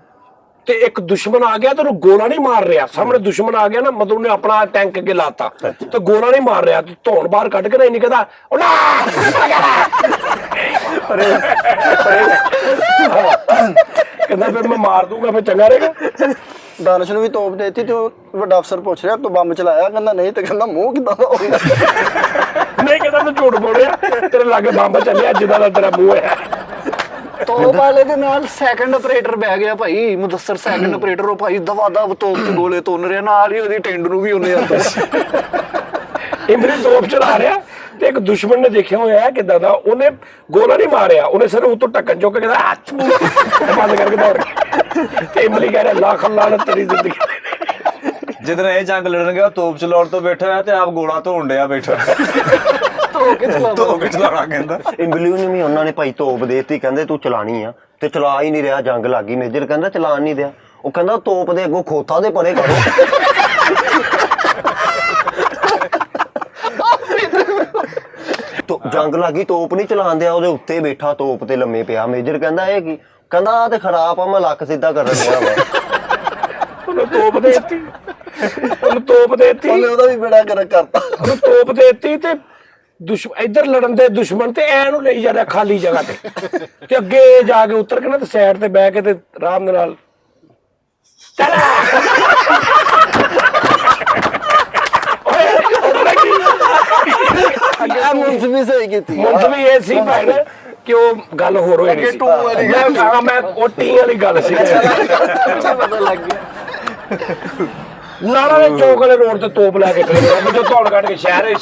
ਤੇ ਇੱਕ ਦੁਸ਼ਮਣ ਆ ਗਿਆ ਤੇ ਉਹਨੂੰ ਗੋਲਾ ਨਹੀਂ ਮਾਰ ਰਿਹਾ। ਸਾਹਮਣੇ ਦੁਸ਼ਮਣ ਆ ਗਿਆ ਨਾ, ਮਤਲਬ ਉਹਨੇ ਆਪਣਾ ਟੈਂਕ ਅੱਗੇ ਲਾਤਾ ਤੇ ਗੋਲਾ ਨਹੀਂ ਮਾਰ ਰਿਹਾ, ਤੇ ਧੌਣ ਬਾਹਰ ਕੱਢ ਕੇ ਨਹੀਂ ਕਹਿੰਦਾ ਕਹਿੰਦਾ ਫਿਰ ਮੈਂ ਮਾਰ ਦੂੰਗਾ, ਫਿਰ ਚੰਗਾ ਰਹੇਗਾ। ਦਾਨਸ਼ ਨੂੰ ਵੀ ਤੋਪ ਦੇਤੀ ਤੇ ਉਹ ਵੱਡਾ ਅਫਸਰ ਪੁੱਛ ਰਿਹਾ ਤੂੰ ਬੰਬ ਚਲਾਇਆ? ਕਹਿੰਦਾ ਨਹੀਂ। ਤੇ ਕਹਿੰਦਾ ਮੂੰਹ ਕਿੱਦਾਂ ਦਾ ਹੋ ਗਿਆ? ਨਹੀਂ ਕਹਿੰਦਾ ਤੂੰ ਝੂਠ ਬੋਲ ਰਿਹਾ, ਤੇਰੇ ਲਾਗੇ ਬੰਬ ਚੱਲਿਆ ਜਿੱਦਾਂ ਦਾ ਤੇਰਾ ਮੂੰਹ ਹੈ। ਤੋਪ ਵਾਲੇ ਦੇ ਨਾਲ ਸੈਕੰਡ ਆਪਰੇਟਰ ਬਹਿ ਗਿਆ ਭਾਈ, ਮੁਦੱਸਰ ਸੈਕੰਡ ਆਪਰੇਟਰ। ਉਹ ਭਾਈ ਦਵਾ ਦਵ ਤੋਪ 'ਚ ਗੋਲੇ ਤੁੰਨ ਰਿਹਾ, ਨਾਲ ਹੀ ਉਹਦੀ ਟੈਂਡ ਨੂੰ ਵੀ ਉਹਨੇ ਆਤਾ। ਇਮਰੀ ਤੋਪ ਚਲਾ ਰਿਹਾ ਤੇ ਇੱਕ ਦੁਸ਼ਮਣ ਨੇ ਦੇਖਿਆ ਹੋਇਆ ਹੈ ਕਿਦਾਂ ਦਾ, ਉਹਨੇ ਗੋਲਾ ਨਹੀਂ ਮਾਰਿਆ, ਉਹਨੇ ਸਿਰ ਉੱਤੋਂ ਢੱਕਣ ਚੁੱਕ ਕੇ ਕਹਿੰਦਾ ਹੱਥ ਬੰਦ ਕਰਕੇ ਦੌੜ ਗਿਆ। ਤੇ ਇਮਲੀ ਕਹਿ ਰਿਹਾ ਲੱਖ ਲਾਨਤ ਤੇਰੀ ਜ਼ਿੰਦਗੀ। ਜਿੱਦਣ ਇਹ ਜੰਗ ਲੜਨਗੇ ਉਹ ਤੋਪ ਚਲਾਉਣ ਤੋਂ ਬੈਠਾ ਹੈ ਤੇ ਆਪ ਗੋਲਾ ਧੋਣ ਡਿਆ ਬੈਠਾ। ਧੋ ਕੇ ਚਲਾਉਣਾ ਕਹਿੰਦਾ। ਇੰਬਲਿਊ ਨੇ ਵੀ ਉਹਨਾਂ ਨੇ ਭਾਈ ਤੋਪ ਦੇਤੀ, ਕਹਿੰਦੇ ਤੂੰ ਚਲਾਣੀ ਆ, ਤੇ ਚਲਾ ਹੀ ਨਹੀਂ ਰਿਹਾ। ਜੰਗ ਲੱਗ ਗਈ, ਮੇਜਰ ਕਹਿੰਦਾ ਚਲਾਣ ਨਹੀਂ ਰਿਹਾ। ਉਹ ਕਹਿੰਦਾ ਤੋਪ ਦੇ ਅੱਗੋਂ ਖੋਤਾ ਦੇ ਪਰੇ ਕਰੋ। ਜੰਗ ਲੱਗੀ, ਤੋਪ ਨਹੀਂ ਚਲਾਣ ਦਿਆ, ਉਹਦੇ ਉੱਤੇ ਬੈਠਾ ਤੋਪ ਤੇ ਲੰਮੇ ਪਿਆ। ਮੇਜਰ ਕਹਿੰਦਾ ਇਹ ਕੀ? ਕਹਿੰਦਾ ਆ ਤੇ ਖਰਾਬ ਆ, ਮੈਂ ਲੱਕ ਸਿੱਧਾ ਕਰਨ ਡਿਆ ਵਾ। ਉਹਨੂੰ ਤੋਪ ਦੇਤੀ, ਉਹਨੂੰ ਤੋਪ ਦੇਤੀ, ਉਹਨੇ ਉਹਦਾ ਵੀ ਬੇੜਾ ਗਰਕ ਕਰਤਾ। ਉਹਨੂੰ ਤੋਪ ਦੇਤੀ ਤੇ ਇੱਧਰ ਲੜਨ ਦੇ ਦੁਸ਼ਮਣ ਤੇ ਐ ਨੂੰ ਲਈ ਜਾਂਦਾ ਖਾਲੀ ਜਗ੍ਹਾ ਤੇ ਅੱਗੇ ਜਾ ਕੇ ਉਤਰ ਕੇ ਨਾ ਤੇ ਸਾਈਡ ਤੇ ਬਹਿ ਕੇ ਤੇ ਆਰਾਮ ਦੇ ਨਾਲ ਅੱਗੇ ਮੁਨਸਫੀ ਸਹੀ ਕੀਤੀ। ਮੁੰਸਵੀ ਇਹ ਸੀ ਭੈਣ ਕਿ ਉਹ ਗੱਲ ਹੋਰ ਹੋਈ ਨਹੀਂ ਸੀ। ਮੈਂ ਉਹ ਟੀ ਵਾਲੀ ਗੱਲ ਸੀ। ਪਤਾ ਲੱਗ ਗਿਆ। ਨਾਰਾ ਦੇ ਚੌਕ ਵਾਲੇ ਰੋਡ ਤੇ ਤੋਪ ਲੈ ਕੇ ਖੜੇ ਨੇ, ਮੈਨੂੰ ਧੌਣ ਕੱਢ ਕੇ ਸ਼ਹਿਰ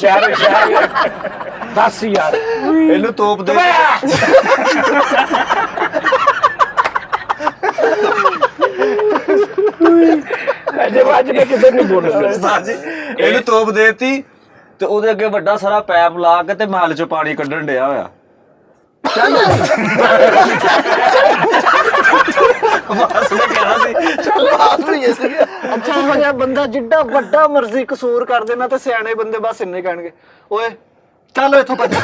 ਦੱਸ ਯਾਰ ਇਹਨੂੰ ਤੋਪ ਦੇ ਅਜੇ ਅੱਜ ਮੈਂ ਕਿਸੇ ਨੂੰ ਬੋਲਣਾ। ਇਹਨੂੰ ਤੋਪ ਦੇਤੀ ਤੇ ਉਹਦੇ ਅੱਗੇ ਵੱਡਾ ਸਾਰਾ ਪੈਪ ਲਾ ਕੇ ਤੇ ਮਹੱਲ ਚੋਂ ਪਾਣੀ ਕੱਢਣ ਡਿਆ ਹੋਇਆ। ਅੱਛਾ ਇਹੋ ਜਿਹਾ ਬੰਦਾ ਜਿੱਡਾ ਵੱਡਾ ਮਰਜ਼ੀ ਕਸੂਰ ਕਰ ਦੇਣਾ ਤੇ ਸਿਆਣੇ ਬੰਦੇ ਬਸ ਇੰਨੇ ਕਹਿਣਗੇ ਓਏ ਚੱਲ ਇੱਥੋਂ ਭੱਜ।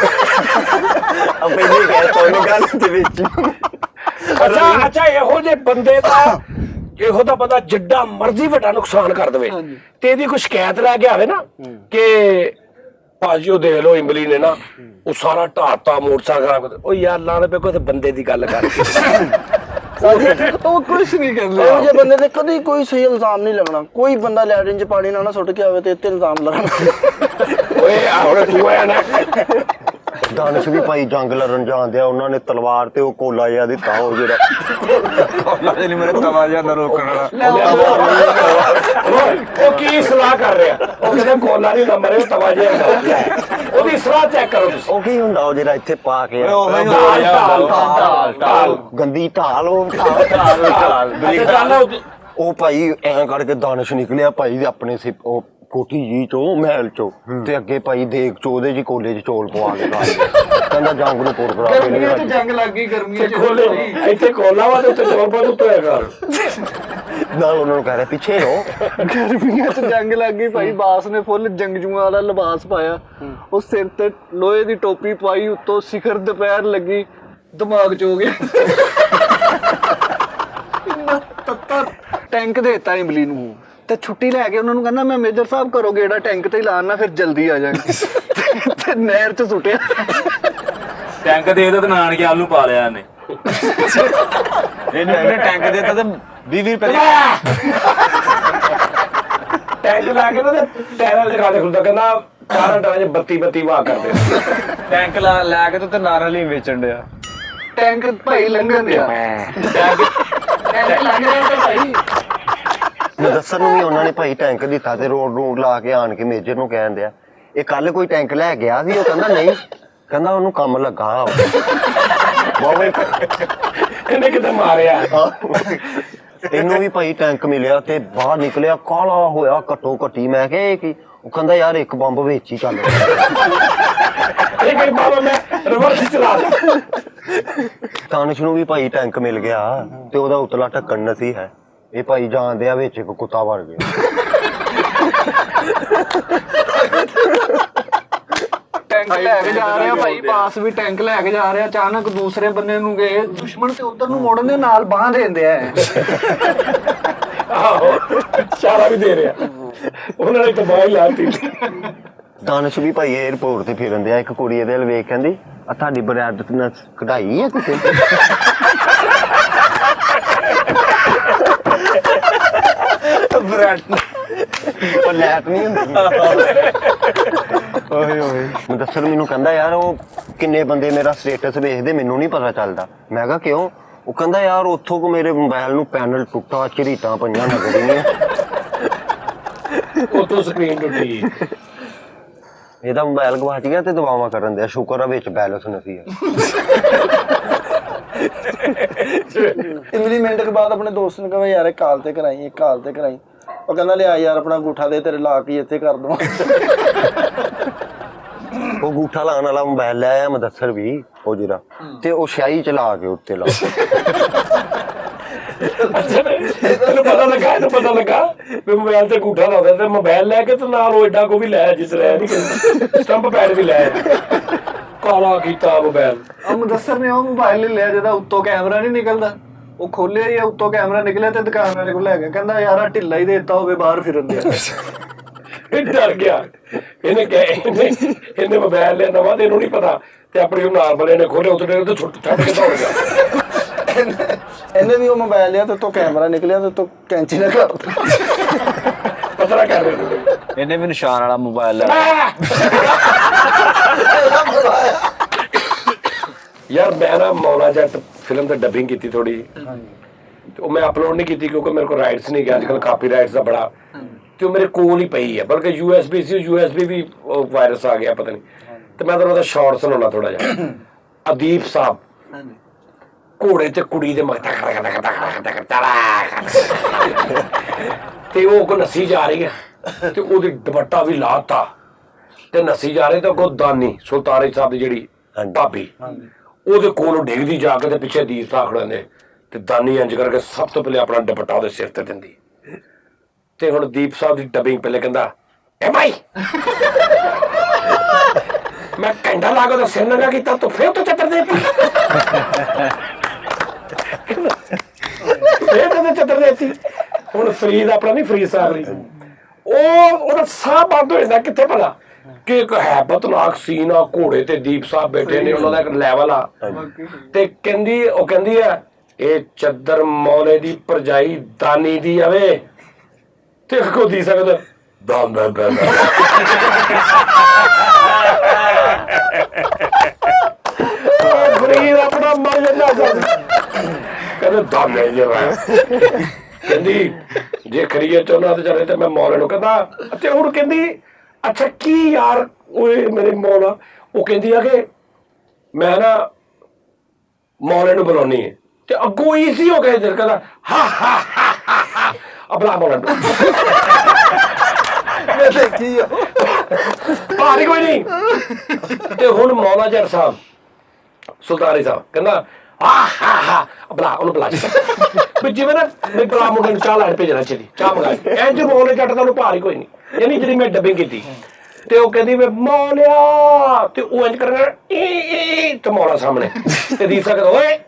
ਪਹਿਲੇ ਕਹਿ ਕੋਈ ਗੱਲ ਦੇ ਵਿੱਚ। ਅੱਛਾ ਇਹੋ ਜਿਹੇ ਬੰਦੇ ਦਾ ਇਹੋ ਦਾ ਬੰਦਾ ਜਿੱਡਾ ਮਰਜ਼ੀ ਵੱਡਾ ਨੁਕਸਾਨ ਕਰ ਦੇਵੇ ਤੇ ਇਹਦੀ ਕੋਈ ਸ਼ਿਕਾਇਤ ਲੈ ਕੇ ਆਵੇ ਨਾ ਕਿ ਭਾਜੀ ਉਹ ਦੇਖ ਲੋ ਇੰਬਲੀ ਨੇ ਨਾ ਉਹ ਸਾਰਾ ਢਾਤਾ ਮੋਟਰਸਾਈਕਲ ਖਰਾਬ ਕਰ। ਉਹ ਯਾਰ ਲਾਣੇ ਪੇ ਕੋਈ ਬੰਦੇ ਦੀ ਗੱਲ ਕਰ। ਉਹ ਕੁਝ ਨਹੀਂ ਕਹਿੰਦੇ। ਇਹੋ ਜਿਹੇ ਬੰਦੇ ਤੇ ਕਦੀ ਕੋਈ ਸਹੀ ਇਲਜ਼ਾਮ ਨਹੀਂ ਲੱਗਣਾ। ਕੋਈ ਬੰਦਾ ਲੈਟਰਿਨ 'ਚ ਪਾਣੀ ਨਾ ਸੁੱਟ ਕੇ ਆਵੇ ਤੇ ਇੱਥੇ ਇਲਜ਼ਾਮ ਲੱਗਣਾ। ਓਏ ਹੁਣ ਤੂੰ ਆਇਆ ਨਾ ਦਾਨਸ਼ ਵੀ ਭਾਈ ਜੰਗ ਲੜਨ ਜਾਂਦੇ ਆ, ਉਹਨਾਂ ਨੇ ਤਲਵਾਰ ਤੇ ਉਹ ਕੋਲਾ ਜਿਹਾ ਦਿੱਤਾ, ਉਹ ਜਿਹੜਾ ਕੋਲਾ ਜਿਹਨੇ ਮੇਰੇ ਤਵਾ ਜਿਹਾ ਅੰਦਰ ਰੋਕਣ ਵਾਲਾ। ਉਹ ਕੀ ਸਲਾਹ ਕਰ ਰਿਹਾ? ਉਹ ਕਹਿੰਦਾ ਕੋਲਾ ਨਹੀਂ ਨੰਬਰ ਉਹ ਤਵਾ ਜਿਹਾ ਉਹਦੀ ਸਲਾਹ ਚੈੱਕ ਕਰੋ ਤੁਸੀਂ। ਉਹ ਕੀ ਹੁੰਦਾ ਉਹ ਜਿਹੜਾ ਇੱਥੇ ਪਾ ਕੇ ਢਾਲ ਗੰਦੀ ਢਾਲ, ਉਹ ਉਹ ਭਾਈ ਐਂ ਕਰਕੇ ਦਾਨਸ਼ ਨਿਕਲਿਆ ਭਾਈ ਆਪਣੇ ਉਹ ਕੋਠੀ ਜੀ ਚੋਂ, ਮਹਿਲ ਚੋਂ, ਤੇ ਅੱਗੇ ਭਾਈ ਦੇਖ ਚੋ ਉਹਦੇ ਜੀ ਕੋਲੇ 'ਚ ਚੌਲ ਪਵਾ ਕੇ ਖਾ ਲਿਆ। ਕਹਿੰਦਾ ਜੰਗ ਨੂੰ ਪੁਰ ਕਰਾ ਕੇ ਗਰਮੀਆਂ 'ਚ ਜੰਗ ਲੱਗ ਗਈ। ਗਰਮੀਆਂ 'ਚ ਖੋਲੇ ਇੱਥੇ ਕੋਲਾ ਵਾ ਤੇ ਉੱਤੇ ਚੌਲ ਪਾ ਦਿੱਤੇ ਹੋਇਆ ਘਰ ਨਾਲ ਉਹਨਾਂ ਨੂੰ ਕਹਿ ਰਿਹਾ ਪਿੱਛੇ ਹੋ। ਗਰਮੀਆਂ 'ਚ ਜੰਗ ਲੱਗ ਗਈ ਭਾਈ। ਬਾਸ ਨੇ ਫੁੱਲ ਜੰਗਜੂਆਂ ਵਾਲਾ ਲਿਬਾਸ ਪਾਇਆ, ਉਹ ਸਿਰ ਤੇ ਲੋਹੇ ਦੀ ਟੋਪੀ ਪਾਈ, ਉੱਤੋਂ ਸਿਖਰ ਦੁਪਹਿਰ ਲੱਗੀ, ਦਿਮਾਗ 'ਚ ਹੋ ਗਿਆ। ਇੰਨਾ ਤੱਤਾ ਟੈਂਕ ਦੇਤਾ ਇਮਲੀ ਨੂੰ ਤੇ ਛੁੱਟੀ ਲੈ ਕੇ ਉਹਨਾਂ ਨੂੰ ਕਹਿੰਦਾ ਮੈਂ ਮੇਜਰ ਸਾਹਿਬ ਘਰੋਂ ਗੇੜਾ ਟੈਂਕ ਤੇ ਹੀ ਲਾਣਾ, ਫਿਰ ਜਲਦੀ ਆ ਜਾਣਗੇ। ਤੇ ਨਹਿਰ 'ਚ ਸੁੱਟਿਆ। ਟੈਂਕ ਦੇ ਤੇ ਨਾਨਕੇ ਆਲੂ ਪਾ ਲਿਆ ਇਹਨੇ। ਇਹਨੇ ਟੈਂਕ ਦੇ ਦਿੱਤਾ ਤੇ 20 ਰੁਪਏ ਟੈਂਕ ਲਾ ਕੇ ਨਾ ਤੇ ਟਾਇਰਾਂ ਦੇ ਖਾਦੇ ਖੁੱਲਦਾ, ਕਹਿੰਦਾ ਕਾਰਾਂ ਟਾਰਾਂ 'ਚ ਬੱਤੀ ਵਾਹ ਕਰਦੇ ਟੈਂਕ ਲੈ ਕੇ ਤੇ ਨਾਰਾਂ ਲਈ ਵੇਚਣ ਡਿਆ। ਟੈਂਕ ਭਾਈ ਲੰਘਣ ਦਿਆ। ਲੱਗ ਰਿਹਾ ਤਾਂ ਭਾਈ ਮੁਦੱਸਰ ਨੂੰ ਵੀ ਉਹਨਾਂ ਨੇ ਭਾਈ ਟੈਂਕ ਦਿੱਤਾ ਤੇ ਰੋਡ ਲਾ ਕੇ ਆਣ ਕੇ ਮੇਜਰ ਨੂੰ ਕਹਿਣ ਦਿਆ ਇਹ ਕੱਲ ਕੋਈ ਟੈਂਕ ਲੈ ਗਿਆ ਸੀ ਉਹ ਕਹਿੰਦਾ ਨਹੀਂ ਕਹਿੰਦਾ ਉਹਨੂੰ ਕੰਮ ਲੱਗਾ ਬਾਬੇ ਇਹਨੇ ਕਿਤੇ ਮਾਰਿਆ ਇਹਨੂੰ ਵੀ ਭਾਈ ਟੈਂਕ ਮਿਲਿਆ ਤੇ ਬਾਹਰ ਨਿਕਲਿਆ ਕਾਲਾ ਹੋਇਆ ਘੱਟੋ ਘੱਟੀ ਮੈਂ ਕਿਹਾ ਇਹ ਕੀ ਉਹ ਕਹਿੰਦਾ ਯਾਰ ਇੱਕ ਬੰਬ ਵਿੱਚ ਹੀ ਚੱਲ ਇਹ ਕਿ ਬਾਬਾ ਮੈਂ ਰਿਵਰਸ ਚਲਾ ਲਿਆ ਤਾਨਿਸ਼ ਨੂੰ ਵੀ ਭਾਈ ਟੈਂਕ ਮਿਲ ਗਿਆ ਤੇ ਉਹਦਾ ਉਤਲਾ ਢੱਕਣ ਨਸੀ ਹੈ ਇਹ ਭਾਈ ਜਾਣਦੇ ਆ ਵਿੱਚ ਇੱਕ ਕੁੱਤਾ ਵੜ ਗਿਆ ਟੈਂਕ ਲੈ ਕੇ ਜਾ ਰਿਹਾ ਭਾਈ ਪਾਸ ਵੀ ਟੈਂਕ ਲੈ ਕੇ ਜਾ ਰਿਹਾ ਅਚਾਨਕ ਦੂਸਰੇ ਬੰਨੇ ਨੂੰ ਗਏ ਦੁਸ਼ਮਣ ਤੇ ਉਧਰ ਨੂੰ ਮੋੜਨ ਦੇ ਨਾਲ ਬਾਹ ਦਿੰਦੇ ਆ ਆਹੋ ਇਸ਼ਾਰਾ ਵੀ ਦੇ ਰਿਹਾ ਉਹਨਾਂ ਨੇ ਤਬਾਹੀ ਲਾਤੀ ਦਾਨਿਸ਼ ਵੀ ਭਾਈ 에어ਪੋਰਟ ਤੇ ਫਿਰਨ ਦਿਆ ਇੱਕ ਕੁੜੀ ਇਹਦੇ ਵੱਲ ਵੇਖ ਕਹਿੰਦੀ ਆ ਤੁਹਾਡੀ ਬਰਾਦਤ ਨਾਲ ਕਢਾਈ ਹੈ ਕਿਸੇ ਬ੍ਰੈਡ ਉਹ ਲੈਟ ਨਹੀਂ ਹੁੰਦੀ ਓਏ ਓਏ ਮੁਦੱਸਰ ਮੈਨੂੰ ਕਹਿੰਦਾ ਯਾਰ ਉਹ ਕਿੰਨੇ ਬੰਦੇ ਮੇਰਾ ਸਟੇਟਸ ਵੇਖਦੇ ਮੈਨੂੰ ਨਹੀਂ ਪਤਾ ਚੱਲਦਾ ਮੈਂ ਕਿਹਾ ਕਿਉਂ ਉਹ ਕਹਿੰਦਾ ਯਾਰ ਉੱਥੋਂ ਕੋ ਮੇਰੇ ਮੋਬਾਈਲ ਨੂੰ ਪੈਨਲ ਟੁੱਟਾ ਝਰੀਟਾਂ ਪਈਆਂ ਨਜ਼ਰ ਹੀ ਨਹੀਂ ਉਤੋਂ ਸਕਰੀਨ ਟੁੱਟੀ ਇਹਦਾ ਮੋਬਾਈਲ ਗਵਾਚ ਗਿਆ ਤੇ ਦਵਾਵਾਂ ਕਰਨ ਦਿਆ ਸ਼ੁਕਰ ਆ ਵਿੱਚ ਬੈਲੈਂਸ ਨਹੀਂ ਆ ਮਿੰਟ ਕੇ ਬਾਅਦ ਆਪਣੇ ਦੋਸਤ ਨੂੰ ਕਹਾਂ ਯਾਰ ਇਹ ਕਾਲ ਤੇ ਕਰਾਈ ਉਹ ਕਹਿੰਦਾ ਲਿਆ ਯਾਰ ਆਪਣਾ ਅੰਗੂਠਾ ਦੇ ਤੇਰੇ ਲਾ ਕੇ ਇੱਥੇ ਕਰ ਦਵਾਂ ਉਹ ਅੰਗੂਠਾ ਲਾਉਣ ਵਾਲਾ ਮੋਬਾਈਲ ਲੈ ਆਇਆ ਮੁਦੱਸਰ ਵੀ ਉਹ ਜਿਹੜਾ ਤੇ ਉਹ ਸ਼ਾਹੀ ਚਲਾ ਕੇ ਉੱਤੇ ਲਾ ਤੈਨੂੰ ਪਤਾ ਲੱਗਾ ਵੀ ਮੋਬਾਈਲ ਤੇ ਅੰਗੂਠਾ ਲਾਉਂਦਾ ਤੇ ਮੋਬਾਈਲ ਲੈ ਕੇ ਤੇ ਨਾਲ ਉਹ ਏਡਾ ਕੋ ਵੀ ਲੈ ਜਿਸ ਰਹਿ ਨਹੀਂ ਸਟੰਪ ਪੈਡ ਵੀ ਲੈ ਕਾਲਾ ਕੀਤਾ ਮੋਬਾਈਲ ਆ ਮੁਦੱਸਰ ਨੇ ਉਹ ਮੋਬਾਈਲ ਲਿਆ ਜਿਹਦਾ ਉੱਤੋਂ ਕੈਮਰਾ ਨਹੀਂ ਨਿਕਲਦਾ ਉਹ ਖੋਲਿਆ ਹੀ ਉੱਤੋਂ ਕੈਮਰਾ ਨਿਕਲਿਆ ਤੇ ਦੁਕਾਨ ਵਾਲੇ ਕੋਲ ਲੈ ਗਿਆ ਕਹਿੰਦਾ ਯਾਰ ਆ ਢਿੱਲਾ ਹੀ ਦੇਤਾ ਹੋਵੇ ਬਾਹਰ ਫਿਰਨ ਦੇ ਇਹ ਡਰ ਗਿਆ ਇਹਨੇ ਮੋਬਾਈਲ ਲਿਆ ਨਵਾਂ ਤੇ ਇਹਨੂੰ ਨਹੀਂ ਪਤਾ ਤੇ ਆਪਣੀ ਉਹ ਨਾਰਮਲ ਇਹਨੇ ਖੋਲਿਆ ਉੱਤੇ ਛੁੱਟ ਛੱਡ ਕੇ ਦੌੜ ਗਿਆ ਇਹਨੇ ਵੀ ਉਹ ਮੋਬਾਈਲ ਲਿਆ ਤੇ ਤੋਂ ਕੈਮਰਾ ਨਿਕਲਿਆ ਤੇ ਤੋਂ ਕੈਂਚੀ ਨਾਲ ਕਰਤਾ ਪਤਾ ਕਰ ਰਹੇ ਇਹਨੇ ਵੀ ਨਿਸ਼ਾਨ ਵਾਲਾ ਮੋਬਾਈਲ ਲੈ ਯਾਰ ਮੈਂ ਨਾ ਮੌਲਾ ਜੱਟ ਫਿਲਮ ਤੇ ਡੱਬਿੰਗ ਕੀਤੀ ਥੋੜੀ ਉਹ ਮੈਂ ਅਪਲੋਡ ਨਹੀਂ ਕੀਤੀ ਕਿਉਂਕਿ ਮੇਰੇ ਕੋਲ ਰਾਈਟਸ ਨਹੀਂ ਗਿਆ ਅੱਜਕੱਲ ਕਾਪੀਰਾਈਟਸ ਦਾ ਬੜਾ ਤੇ ਉਹ ਮੇਰੇ ਕੋਲ ਹੀ ਪਈ ਹੈ ਬਲਕਿ USB ਵੀ ਵਾਇਰਸ ਆ ਗਿਆ ਪਤਾ ਨਹੀਂ ਤੇ ਮੈਂ ਤੁਹਾਨੂੰ ਉਹਦਾ ਸ਼ਾਰਟ ਸੁਣਾਉਣਾ ਥੋੜਾ ਜਿਹਾ ਅਦੀਪ ਸਾਹਿਬ ਘੋੜੇ ਤੇ ਕੁੜੀ ਦੇ ਮਗਰ ਤੇ ਉਹ ਕੋ ਨੱਸੀ ਜਾ ਰਹੀ ਹੈ ਤੇ ਉਹਦੀ ਦੁਪੱਟਾ ਵੀ ਲਾਤਾ ਤੇ ਨੱਸੀ ਜਾ ਰਹੀ ਤੇ ਅੱਗੋਂ ਦਾਨੀ ਸੁਲਤਾਨ ਸਾਹਿਬ ਦੀ ਜਿਹੜੀ ਭਾਬੀ ਉਹਦੇ ਕੋਲੋਂ ਡਿੱਗਦੀ ਜਾ ਕੇ ਤੇ ਪਿੱਛੇ ਦੀਪ ਸਾਹਿਬ ਖੜਾਉਂਦੇ ਤੇ ਦਾਨੀ ਇੰਜ ਕਰਕੇ ਸਭ ਤੋਂ ਪਹਿਲੇ ਆਪਣਾ ਦੁਪੱਟਾ ਉਹਦੇ ਸਿਰ ਤੇ ਦਿੰਦੀ ਤੇ ਹੁਣ ਦੀਪ ਸਾਹਿਬ ਦੀ ਡਬਿੰਗ ਪਹਿਲੇ ਕਹਿੰਦਾ ਏ ਭਾਈ ਮੈਂ ਕੰਡਾ ਲਾ ਕੇ ਉਹਦਾ ਸਿਰ ਨੰਗਾ ਕੀਤਾ ਤੂੰ ਫੇਰ ਤੋਂ ਚੱਤਰ ਦੇਤੀ ਫੇਰ ਤੋਂ ਚੱਤਰ ਦੇਤੀ ਹੁਣ ਫਰੀਦ ਆਪਣਾ ਨਹੀਂ ਫਰੀਦ ਸਾਹਿਬ ਲਈ ਉਹਦਾ ਸਾਹ ਬੰਦ ਹੋ ਜਾਂਦਾ ਕਿੱਥੇ ਭਲਾ ਕਿ ਇੱਕ ਹੈਬਤਨਾਕ ਸੀਨ ਆ ਘੋੜੇ ਤੇ ਦੀਪ ਸਾਹਿਬ ਬੈਠੇ ਨੇ ਉਹਨਾਂ ਦਾ ਇੱਕ ਲੈਵਲ ਆ ਤੇ ਕਹਿੰਦੀ ਆ ਇਹ ਚੱਦਰ ਮੌਲੇ ਦੀ ਪਰਜਾਈ ਦਾਨੀ ਦੀ ਆਵੇ ਤੇ ਕੋ ਦੀ ਸਕਦਾ ਦਾਨ ਫਰੀਦ ਆਪਣਾ ਮਰ ਜਾਂਦਾ ਕਹਿੰਦੇ ਦਾਨੇ ਜਿਹੜਾ ਕਹਿੰਦੀ ਜੇ ਖਰੀਏ ਚਾਹੁੰਦਾ ਤੇ ਚਲੇ ਤੇ ਮੈਂ ਮੌਲੇ ਨੂੰ ਕਹਿੰਦਾ ਤੇ ਹੁਣ ਕਹਿੰਦੀ ਅੱਛਾ ਕੀ ਯਾਰ ਓਏ ਮੇਰੇ ਮੌਲਾ ਉਹ ਕਹਿੰਦੀ ਆ ਕਿ ਮੈਂ ਨਾ ਮੌਲੇ ਨੂੰ ਬੁਲਾਉਣੀ ਹੈ ਤੇ ਅੱਗੋਂ ਈਜ਼ੀ ਹੋ ਗਿਆ ਇਧਰ ਕਹਿੰਦਾ ਹਾ ਅਬਲਾ ਮੌਲਾ ਮੈਂ ਦੇਖੀ ਆ ਭਾਰੀ ਕੋਈ ਨਹੀਂ ਤੇ ਹੁਣ ਮੌਲਾ ਜਰ ਸਾਹਿਬ ਸੁਲਤਾਨੀ ਸਾਹਿਬ ਕਹਿੰਦਾ ਅਬਲਾ ਉਹਨੂੰ ਬੁਲਾ ਵੀ ਜਿਵੇਂ ਨਾ ਮੈਂ ਬਲਾ ਮੁੰਡੇ ਨੂੰ ਚਾਹ ਲੈਣ ਭੇਜਣਾ ਚਲੀ ਚਾਹ ਮੰਗਾ ਇੰਜ ਮੌਲੇ ਜੱਟ ਦਾ ਉਹਨੂੰ ਭਾਰੀ ਕੋਈ ਨਹੀਂ ਯਾਨੀ ਜਿਹੜੀ ਮੈਂ ਡੱਬਿੰਗ ਕੀਤੀ ਤੇ ਉਹ ਕਹਿੰਦੀ ਵੇ ਮੌਲਿਆ ਤੇ ਉਹ ਇੰਜ ਕਰਨਾ ਤੇ ਮੌਲਾ ਸਾਹਮਣੇ ਤੇ ਦੀ ਸਕਦਾ ਓਏ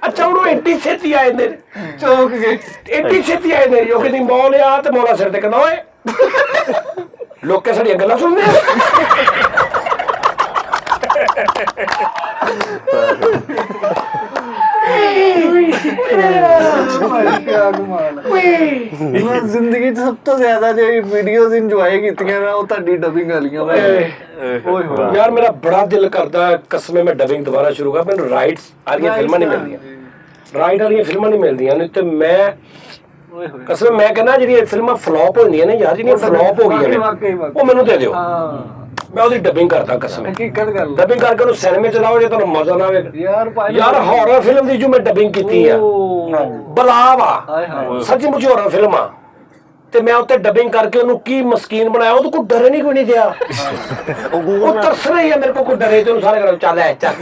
ਅੱਛਾ ਉਹਨੂੰ ਐਡੀ ਛੇਤੀ ਆਏ ਨੇ ਚੌਕ ਗਏ ਐਡੀ ਛੇਤੀ ਆਏ ਨੇ ਉਹ ਕਹਿੰਦੀ ਮੌਲਿਆ ਤੇ ਮੌਲਾ ਸਿਰ ਤੇ ਕਹਿੰਦਾ ਓਏ ਲੋਕਾਂ ਸਾਡੀਆਂ ਗੱਲਾਂ ਸੁਣਦੇ ਕਿਆ ਕਮਾਲ ਹੈ। ਮੈਂ ਜ਼ਿੰਦਗੀ 'ਚ ਸਭ ਤੋਂ ਜ਼ਿਆਦਾ ਜਿਹੜੀ ਵੀਡੀਓਜ਼ ਇੰਜੋਏ ਕੀਤੀਆਂ ਨਾ ਉਹ ਤੁਹਾਡੀ ਡਬਿੰਗ ਵਾਲੀਆਂ ਓਏ ਹੋਏ ਯਾਰ ਮੇਰਾ ਬੜਾ ਦਿਲ ਕਰਦਾ ਕਸਮੇ ਮੈਂ ਡਬਿੰਗ ਦੁਬਾਰਾ ਸ਼ੁਰੂ ਕਰ, ਮੈਨੂੰ ਰਾਈਟਸ ਵਾਲੀਆਂ ਫਿਲਮਾਂ ਨਹੀਂ ਮਿਲਦੀਆਂ, ਰਾਈਟ ਵਾਲੀਆਂ ਫਿਲਮਾਂ ਨਹੀਂ ਮਿਲਦੀਆਂ ਨਹੀਂ ਤੇ ਮੈਂ ਕਸਮ ਮੈਂ ਕਹਿੰਦਾ ਜਿਹੜੀਆਂ ਫਿਲਮਾਂ ਫਲॉप ਹੁੰਦੀਆਂ ਨੇ ਯਾਰ, ਜਿਹੜੀਆਂ ਫਲॉप ਹੋ ਗਈਆਂ ਨੇ ਉਹ ਮੈਨੂੰ ਦੇ ਦਿਓ, ਮੈਂ ਉਹਦੀ ਡਬਿੰਗ ਕਰਦਾ ਕਸਮ। ਹਕੀਕਤ ਗੱਲ ਡਬਿੰਗ ਕਰਕੇ ਉਹਨੂੰ ਸਿਨੇਮੇ ਚ ਲਾਓ ਜੇ ਤੁਹਾਨੂੰ ਮਜ਼ਾ ਨਾ ਆਵੇ। ਯਾਰ ਯਾਰ ਹਾਰਰ ਫਿਲਮ ਦੀ ਜੋ ਮੈਂ ਡਬਿੰਗ ਕੀਤੀ ਆ ਬਲਾਵਾ, ਹਾਏ ਹਾਏ ਸੱਚੀ ਮੁੱਚੀ ਹਾਰਰ ਫਿਲਮ ਆ, ਤੇ ਮੈਂ ਉੱਤੇ ਡਬਿੰਗ ਕਰਕੇ ਉਹਨੂੰ ਕੀ ਮਸਕੀਨ ਬਣਾਇਆ, ਉਹਦੇ ਕੋਲ ਡਰੇ ਨਹੀਂ ਕੋਈ ਨਹੀਂ ਦਿਆ, ਉਹ ਤਰਸ ਰਹੀ ਹੈ ਮੇਰੇ ਕੋਲ ਕੋਈ ਡਰੇ ਤੇ ਉਹਨੂੰ ਸਾਰੇ ਕਰ ਚੱਲ ਐ ਚੱਲ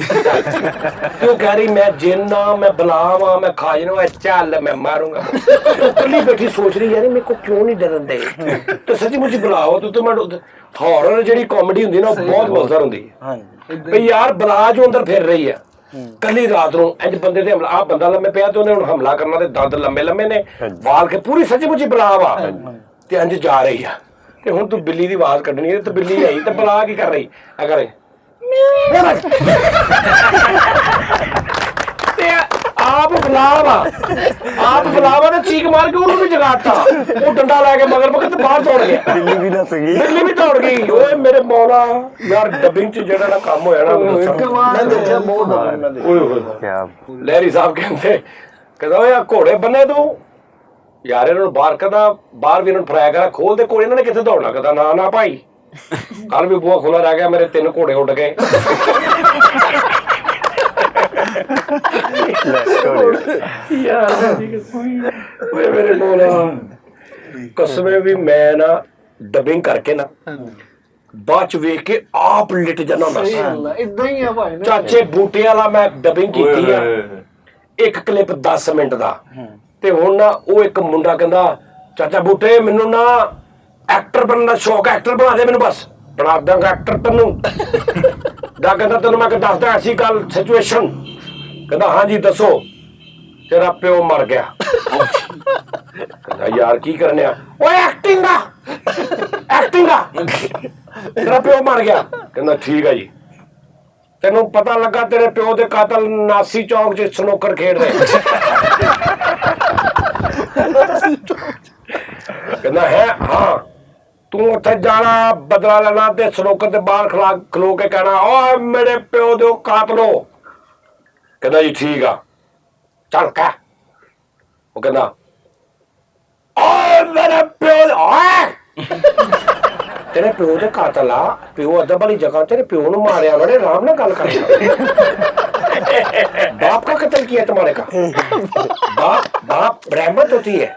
ਤੇ ਉਹ ਕਹਿ ਰਹੀ ਮੈਂ ਜਿੰਨ ਆ, ਮੈਂ ਬਲਾਵਾ, ਮੈਂ ਖਾਜਨਾ, ਚੱਲ ਮੈਂ ਮਾਰੂੰਗਾ। ਉਹ ਕੱਲੀ ਬੈਠੀ ਸੋਚ ਰਹੀ ਯਾਰ ਮੇਰੇ ਕੋਲ ਕਿਉਂ ਨਹੀਂ ਡਰਨ ਦੇ, ਤੇ ਸੱਚੀ ਮੁੱਚੀ ਬਲਾਵਾ ਤੂੰ ਤੇ ਮੈਂ ਹਾਰਰ ਜਿਹੜੀ ਕਾਮੇਡੀ ਹੁੰਦੀ ਨਾ ਉਹ ਬਹੁਤ ਮਜ਼ੇਦਾਰ ਹੁੰਦੀ ਹੈ ਵੀ ਯਾਰ ਬਲਾ ਜੋ ਅੰਦਰ ਫਿਰ ਰਹੀ ਆ ਕੱਲੀ ਰਾਤ ਨੂੰ ਇੰਜ ਬੰਦੇ ਤੇ ਹਮਲਾ, ਆ ਬੰਦਾ ਲੰਮੇ ਪਿਆ ਤੇ ਉਹਨੇ ਹੁਣ ਹਮਲਾ ਕਰਨਾ ਤੇ ਦੰਦ ਲੰਮੇ ਲੰਮੇ ਨੇ ਵਾਲ ਕੇ ਪੂਰੀ ਸੱਚੀ ਮੁੱਚੀ ਬਲਾ ਵਾ ਤੇ ਇੰਜ ਜਾ ਰਹੀ ਆ ਤੇ ਹੁਣ ਤੂੰ ਬਿੱਲੀ ਦੀ ਆਵਾਜ਼ ਕੱਢਣੀ ਹੈ ਤੇ ਬਿੱਲੀ ਆਈ ਤੇ ਬਲਾ ਕੀ ਕਰ ਰਹੀ ਆ ਕਰੇ ਤੇ ਆਪ ਬਲਾਵਾ, ਆਪ ਬਲਾਵਾ ਨੇ ਚੀਕ ਮਾਰ ਕੇ ਉਹਨੂੰ ਵੀ ਜਗਾਤਾ, ਉਹ ਡੰਡਾ ਲੈ ਕੇ ਮਗਰ ਮਗਰ ਤੇ ਬਾਹਰ ਦੌੜ ਗਿਆ, ਬਿੱਲੀ ਵੀ ਨੱਸ ਗਈ, ਬਿੱਲੀ ਵੀ ਦੌੜ ਗਈ। ਓਏ ਮੇਰੇ ਮੌਲਾ ਯਾਰ ਡਬਿੰਗ ਚ ਜਿਹੜਾ ਨਾ ਕੰਮ ਹੋਇਆ ਨਾ ਮੈਂ ਦੇਖਿਆ ਬਹੁਤ ਡਬਿੰਗ ਮੈਂ ਦੇਖੀ। ਓਏ ਹੋਏ ਕਿਆ ਲਹਿਰੀ ਸਾਹਿਬ ਕਹਿੰਦਾ ਓਏ ਆ ਘੋੜੇ ਬੰਨੇ ਤੂੰ ਯਾਰ, ਇਹਨਾਂ ਨੂੰ ਬਾਹਰ ਕਹਿੰਦਾ ਬਾਹਰ ਵੀ ਇਹਨਾਂ ਨੂੰ ਫਰਾਇਆ ਕਰਾ ਖੋਲ ਦੇ ਘੋੜੇ, ਇਹਨਾਂ ਨੇ ਕਿੱਥੇ ਦੌੜਨਾ, ਕਹਿੰਦਾ ਨਾ ਨਾ ਭਾਈ ਕੱਲ ਵੀ ਬੂਹਾ ਖੁੱਲਾ ਰਹਿ ਗਿਆ, ਮੇਰੇ 3 ਘੋੜੇ ਉੱਡ ਗਏ। ਯਾਰ ਓਏ ਮੇਰੇ ਮੌਲਾ ਕਸਮੇ ਵੀ ਮੈਂ ਨਾ ਡਬਿੰਗ ਕਰਕੇ ਨਾ ਬਾਅਦ ਚ ਵੇਖ ਕੇ ਆਪ ਲਿਟ ਜਾਣਾ ਹੁੰਦਾ ਸੀ। ਇਦਾਂ ਹੀ ਆ ਭਾਈ ਚਾਚੇ ਬੂਟੇ ਵਾਲਾ ਮੈਂ ਡਬਿੰਗ ਕੀਤੀ ਆ, ਇੱਕ ਕਲਿੱਪ 10 ਮਿੰਟ ਦਾ, ਤੇ ਹੁਣ ਨਾ ਉਹ ਇੱਕ ਮੁੰਡਾ ਕਹਿੰਦਾ ਚਾਚਾ ਬੂਟੇ ਮੈਨੂੰ ਨਾ ਐਕਟਰ ਬਣਨ ਦਾ ਸ਼ੌਕ, ਐਕਟਰ ਬਣਾ ਦੇ ਮੈਨੂੰ, ਬਸ ਬਣਾ ਦਾਂਗਾ ਐਕਟਰ ਤੈਨੂੰ ਦਾ। ਕਹਿੰਦਾ ਤੈਨੂੰ ਮੈਂ ਦੱਸਦਾ ਐਸੀ ਗੱਲ ਸਿਚੁਏਸ਼ਨ, ਕਹਿੰਦਾ ਹਾਂਜੀ ਦੱਸੋ, ਤੇਰਾ ਪਿਓ ਮਰ ਗਿਆ। ਕਹਿੰਦਾ ਯਾਰ ਕੀ ਕਰਨੇ ਆ, ਓਏ ਐਕਟਿੰਗ ਆ, ਐਕਟਿੰਗ ਆ, ਤੇਰਾ ਪਿਓ ਮਰ ਗਿਆ। ਕਹਿੰਦਾ ਠੀਕ ਆ ਜੀ, ਤੈਨੂੰ ਪਤਾ ਲੱਗਾ ਤੇਰੇ ਪਿਓ ਦੇ ਕਾਤਲ ਨਾਸੀ ਚੌਕ 'ਚ ਸਨੋਕਰ ਖੇਡ ਰਹੇ, ਕਹਿੰਦਾ ਹੈ ਹਾਂ, ਤੂੰ ਉੱਥੇ ਜਾਣਾ ਬਦਲਾ ਲੈਣਾ ਤੇ ਸਨੋਕਰ ਦੇ ਬਾਹਰ ਖਲੋ ਕੇ ਕਹਿਣਾ ਓਏ ਮੇਰੇ ਪਿਓ ਦੇ ਕਾਤਲੋ। ਕਹਿੰਦਾ ਜੀ ਠੀਕ ਆ ਚੱਲ ਕਹਿ। ਉਹ ਕਹਿੰਦਾ ਓਏ ਮੇਰੇ ਪਿਓ ਓਏ ਤੇਰੇ ਪਿਓ ਦੇ ਕਾਤਲ ਆ, ਪਿਓ ਅੱਧਾ ਵਾਲੀ ਜਗ੍ਹਾ ਤੇਰੇ ਪਿਓ ਨੂੰ ਮਾਰਿਆ ਉਹਨਾਂ ਨੇ, ਆਰਾਮ ਨਾਲ ਗੱਲ ਕਰਨਾ। बाप का कत्ल किया तुम्हारे का, बाप रहमत होती है,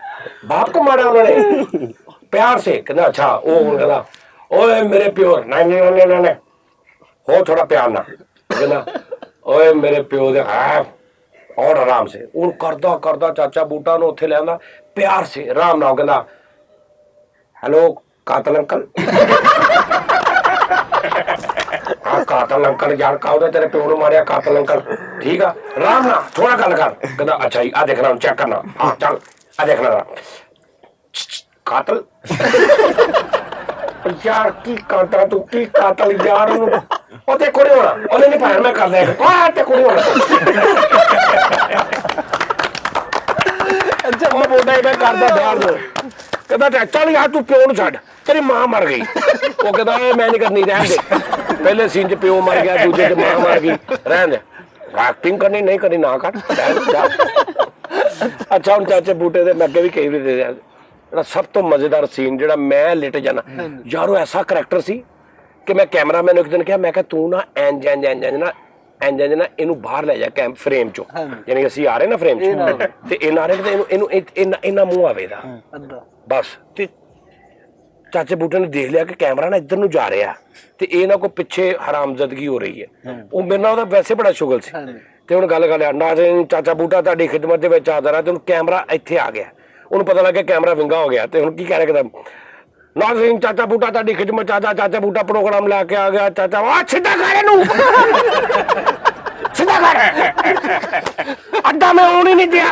बाप को मारा उन्होंने प्यार से। कहना अच्छा वो कहना ओए मेरे प्यो, नहीं नहीं नहीं नहीं हो थोड़ा प्यार ना, कहना ओए मेरे प्यो दे और आराम से उन करदा करदा चाचा बूटा नु उत्थे ले आंदा प्यार से आराम नाल, कहना हेलो कातल अंकल। कातल अंकल यार काउदा तेरे प्यो नु मारिया, कातल अंकल ठीक है आराम ना थोड़ा गल कर। कहना अच्छा जी आ देखना चेक करना, हाँ चल आ देखना कातल। यार की कातल तू की कातल यार ओते कोई होना ओने नहीं पाया मैं कर देगा आ ते कोई होना। अच्छा मैं बोलदा मैं करदा बाहर दो, कहदा चल यार तू प्यो नु छड़ तेरी मां मर गई। वो कहदा मैं नहीं करनी रहन दे, पहले सीन च प्यो मर गया, दूजे च मां मर गई, रहन दे एक्टिंग करनी नहीं करनी ना कर। अच्छा हम चाचे बूटे दे मैं अगे भी कई दे ਜਿਹੜਾ ਸਭ ਤੋਂ ਮਜ਼ੇਦਾਰ ਸੀਨ ਜਿਹੜਾ ਮੈਂ ਲਿਟ ਜਾਣਾ ਯਾਰ, ਉਹ ਐਸਾ ਕਰੈਕਟਰ ਸੀ ਕਿ ਮੈਂ ਕੈਮਰਾਮੈਨ ਨੂੰ ਇੱਕ ਦਿਨ ਕਿਹਾ, ਮੈਂ ਕਿਹਾ ਤੂੰ ਨਾ ਇੰਜ ਨਾ ਇਹਨੂੰ ਬਾਹਰ ਲੈ ਜਾ ਫਰੇਮ ਚੋਂ, ਯਾਨੀ ਅਸੀਂ ਆ ਰਹੇ ਨਾ ਫਰੇਮ ਚ ਤੇ ਇਹਨਾਂ ਆ ਰਹੇ ਤੇ ਇਹਨੂੰ ਇਹਨਾਂ ਮੂੰਹ ਆਵੇਦਾ ਬਸ। ਤੇ ਚਾਚੇ ਬੂਟੇ ਨੇ ਦੇਖ ਲਿਆ ਕਿ ਕੈਮਰਾ ਨਾ ਇੱਧਰ ਨੂੰ ਜਾ ਰਿਹਾ ਤੇ ਇਹ ਨਾ ਕੋਈ ਪਿੱਛੇ ਹਰਾਮਜ਼ਦਗੀ ਹੋ ਰਹੀ ਹੈ। ਉਹ ਮੇਰੇ ਨਾਲ ਉਹਦਾ ਵੈਸੇ ਬੜਾ ਸ਼ੁਗਲ ਸੀ ਤੇ ਹੁਣ ਗੱਲ ਕਰ ਲਿਆ ਨਾਜ਼ਰੀਨ ਚਾਚਾ ਬੂਟਾ ਤੁਹਾਡੀ ਖਿਦਮਤ ਦੇ ਵਿੱਚ ਹਾਜ਼ਰ ਹੈ, ਤੇ ਹੁਣ ਕੈਮਰਾ ਇੱਥੇ ਆ ਗਿਆ, ਉਹਨੂੰ ਪਤਾ ਲੱਗ ਗਿਆ ਕੈਮਰਾ ਵਿੰਗਾ ਹੋ ਗਿਆ। ਤੇ ਹੁਣ ਕੀ ਕਹਿ ਰਿਹਾ ਕਹਿੰਦਾ ਨਾਜ਼ਰੀਨ ਚਾਚਾ ਬੂਟਾ ਤੁਹਾਡੀ ਖਿਦਮਤ, ਚਾਚਾ ਬੂਟਾ ਪ੍ਰੋਗਰਾਮ ਲੈ ਕੇ ਆ ਗਿਆ। ਚਾਚਾ ਆ ਸਿੱਧਾ ਕਰ ਇਹਨੂੰ, ਸਿੱਧਾ ਕਰ, ਅੱਧਾ ਮੈਂ ਆਉਣ ਹੀ ਨਹੀਂ ਦਿਆ,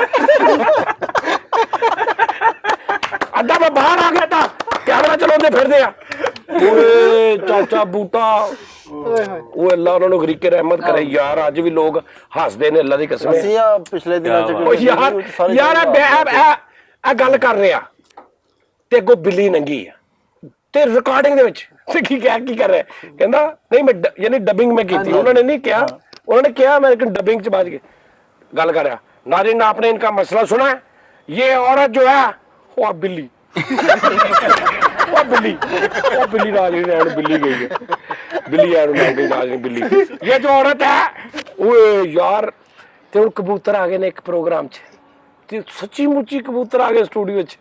ਅੱਧਾ ਮੈਂ ਬਾਹਰ ਆ ਗਿਆ ਤਾਂ ਕੈਮਰਾ ਚਲਾਉਂਦੇ ਫਿਰਦੇ ਆ। ਓਏ ਚਾਚਾ ਬੂਟਾ ਉਹ ਅੱਲਾ ਉਹਨਾਂ ਨੂੰ ਗਰੀਕੇ ਰਹਿਮਤ ਕਰੇ ਯਾਰ। ਅੱਜ ਵੀ ਲੋਕ ਹੱਸਦੇ ਨੇ, ਅੱਲਾ ਦੀ ਕਸਮ ਹੈ। ਅਸੀਂ ਆ ਪਿਛਲੇ ਦਿਨਾਂ ਚ ਓ ਯਾਰ ਇਹ ਗੱਲ ਕਰ ਰਿਹਾ ਤੇ ਅੱਗੋਂ ਬਿੱਲੀ ਨੰਗੀ ਆ ਤੇ ਰਿਕਾਰਡਿੰਗ ਦੇ ਵਿੱਚ ਤੇ ਕੀ ਕਰ ਰਿਹਾ, ਕਹਿੰਦਾ ਨਹੀਂ ਮੈਂ ਯਾਨੀ ਡਬਿੰਗ ਮੈਂ ਕੀਤੀ। ਉਹਨਾਂ ਨੇ ਨਹੀਂ ਕਿਹਾ, ਉਹਨਾਂ ਨੇ ਕਿਹਾ मैं डबिंग च बाज के गल कर रहा। नाज़रीन आपने इनका मसला सुना है। ये औरत जो है वो बिल्ली वो बिल्ली नाज़रीन बिल्ली गई है, बिल्ली नाज़रीन बिल्ली। ये जो औरत है वो यार ते हुण कबूतर आ गए ने एक प्रोग्राम च ते सच्ची मुच्ची कबूतर आ गए स्टूडियो च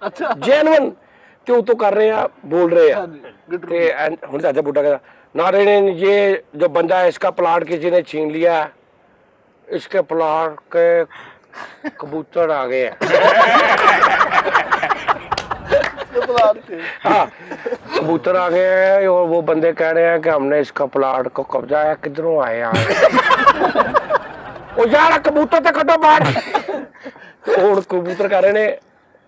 जेन्युइन ते वो तो कर रहे हैं, बोल रहे हैं ते हुण चाचा बुड्ढा कहता नाज़रीन ये जो बंदा है इसका प्लाट किसी ने छीन लिया है, इसके प्लाट के कबूतर आ गए हैं। हाँ कबूतर आ गए हैं और वो बंदे कह रहे हैं कि हमने इसका प्लाट को कब्जा है। किधरों आए यार ओ यार कबूतर तो कटो बाहर। हुण कबूतर कह रहे ने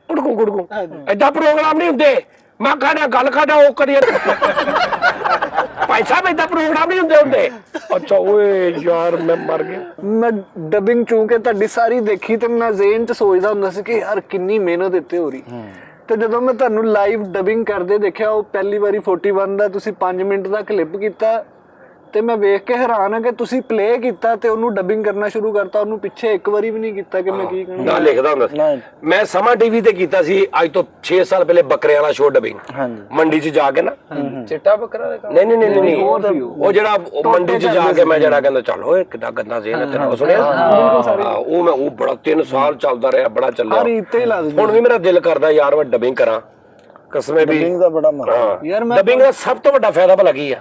कुड़कू कुड़कू ऐसा प्रोग्राम नहीं हुंदे। मैं कहना गल करना वो करिए भाई साहब ऐसा प्रोग्राम नहीं हुंदे। अच्छा ओए यार मैं मर गया। ਮੈਂ ਡਬਿੰਗ ਚੂੰਕਿ ਤੁਹਾਡੀ ਸਾਰੀ ਦੇਖੀ ਤੇ ਮੈਂ ਜ਼ੇਨ ਚ ਸੋਚਦਾ ਹੁੰਦਾ ਸੀ ਕਿ ਯਾਰ ਕਿੰਨੀ ਮਿਹਨਤ ਇੱਥੇ ਹੋ ਰਹੀ। ਤੇ ਜਦੋਂ ਮੈਂ ਤੁਹਾਨੂੰ ਲਾਈਵ ਡਬਿੰਗ ਕਰਦੇ ਦੇਖਿਆ, ਉਹ ਪਹਿਲੀ ਵਾਰੀ 41 ਦਾ ਤੁਸੀਂ 5 ਮਿੰਟ ਦਾ ਕਲਿੱਪ ਕੀਤਾ ਤੇ ਮੈਂ ਵੇਖ ਕੇ ਹੈਰਾਨ ਆ ਕਿ ਤੁਸੀਂ ਪਲੇ ਕੀਤਾ ਤੇ ਉਹਨੂੰ ਡਬਿੰਗ ਕਰਨਾ ਸ਼ੁਰੂ ਕਰਤਾ। ਉਹਨੂੰ ਪਿੱਛੇ ਇੱਕ ਵਾਰੀ ਵੀ ਨਹੀਂ ਕੀਤਾ ਕਿ ਮੈਂ ਕੀ ਕਰਾਂ। ਨਾ ਲਿਖਦਾ ਹੁੰਦਾ ਸੀ ਮੈਂ। ਸਮਾਂ ਟੀਵੀ ਤੇ ਕੀਤਾ ਸੀ ਅੱਜ ਤੋਂ 6 ਸਾਲ ਪਹਿਲੇ ਬੱਕਰੇ ਵਾਲਾ ਸ਼ੋਅ ਡਬਿੰਗ ਮੰਡੀ 'ਚ ਜਾ ਕੇ ਨਾ। ਚਿੱਟਾ ਬੱਕਰਾ ਦੇ ਨਹੀਂ ਨਹੀਂ ਨਹੀਂ ਨਹੀਂ ਉਹ ਜਿਹੜਾ ਮੰਡੀ 'ਚ ਜਾ ਕੇ ਮੈਂ ਜਿਹੜਾ ਕਹਿੰਦਾ ਚੱਲ ਓਏ ਕਿੱਦਾਂ ਗੰਦਾ ਜ਼ੇਨ ਹੈ ਤੇਰਾ, ਉਹ ਸੁਣਿਆ ਉਹ ਮੈਂ ਉਹ ਬੜਾ 3 ਸਾਲ ਚੱਲਦਾ ਰਿਹਾ, ਬੜਾ ਚੱਲਿਆ। ਹੁਣ ਵੀ ਮੇਰਾ ਦਿਲ ਕਰਦਾ ਯਾਰ ਮੈਂ ਡਬਿੰਗ ਕਰਾਂ ਕਸਮੇ ਵੀ। ਡਬਿੰਗ ਦਾ ਬੜਾ ਮਜ਼ਾ ਯਾਰ ਮੈਂ ਡਬਿੰਗ ਦਾ ਸਭ ਤੋਂ ਵੱਡਾ ਫਾਇਦਾ ਭਲਾ ਕੀ ਆ,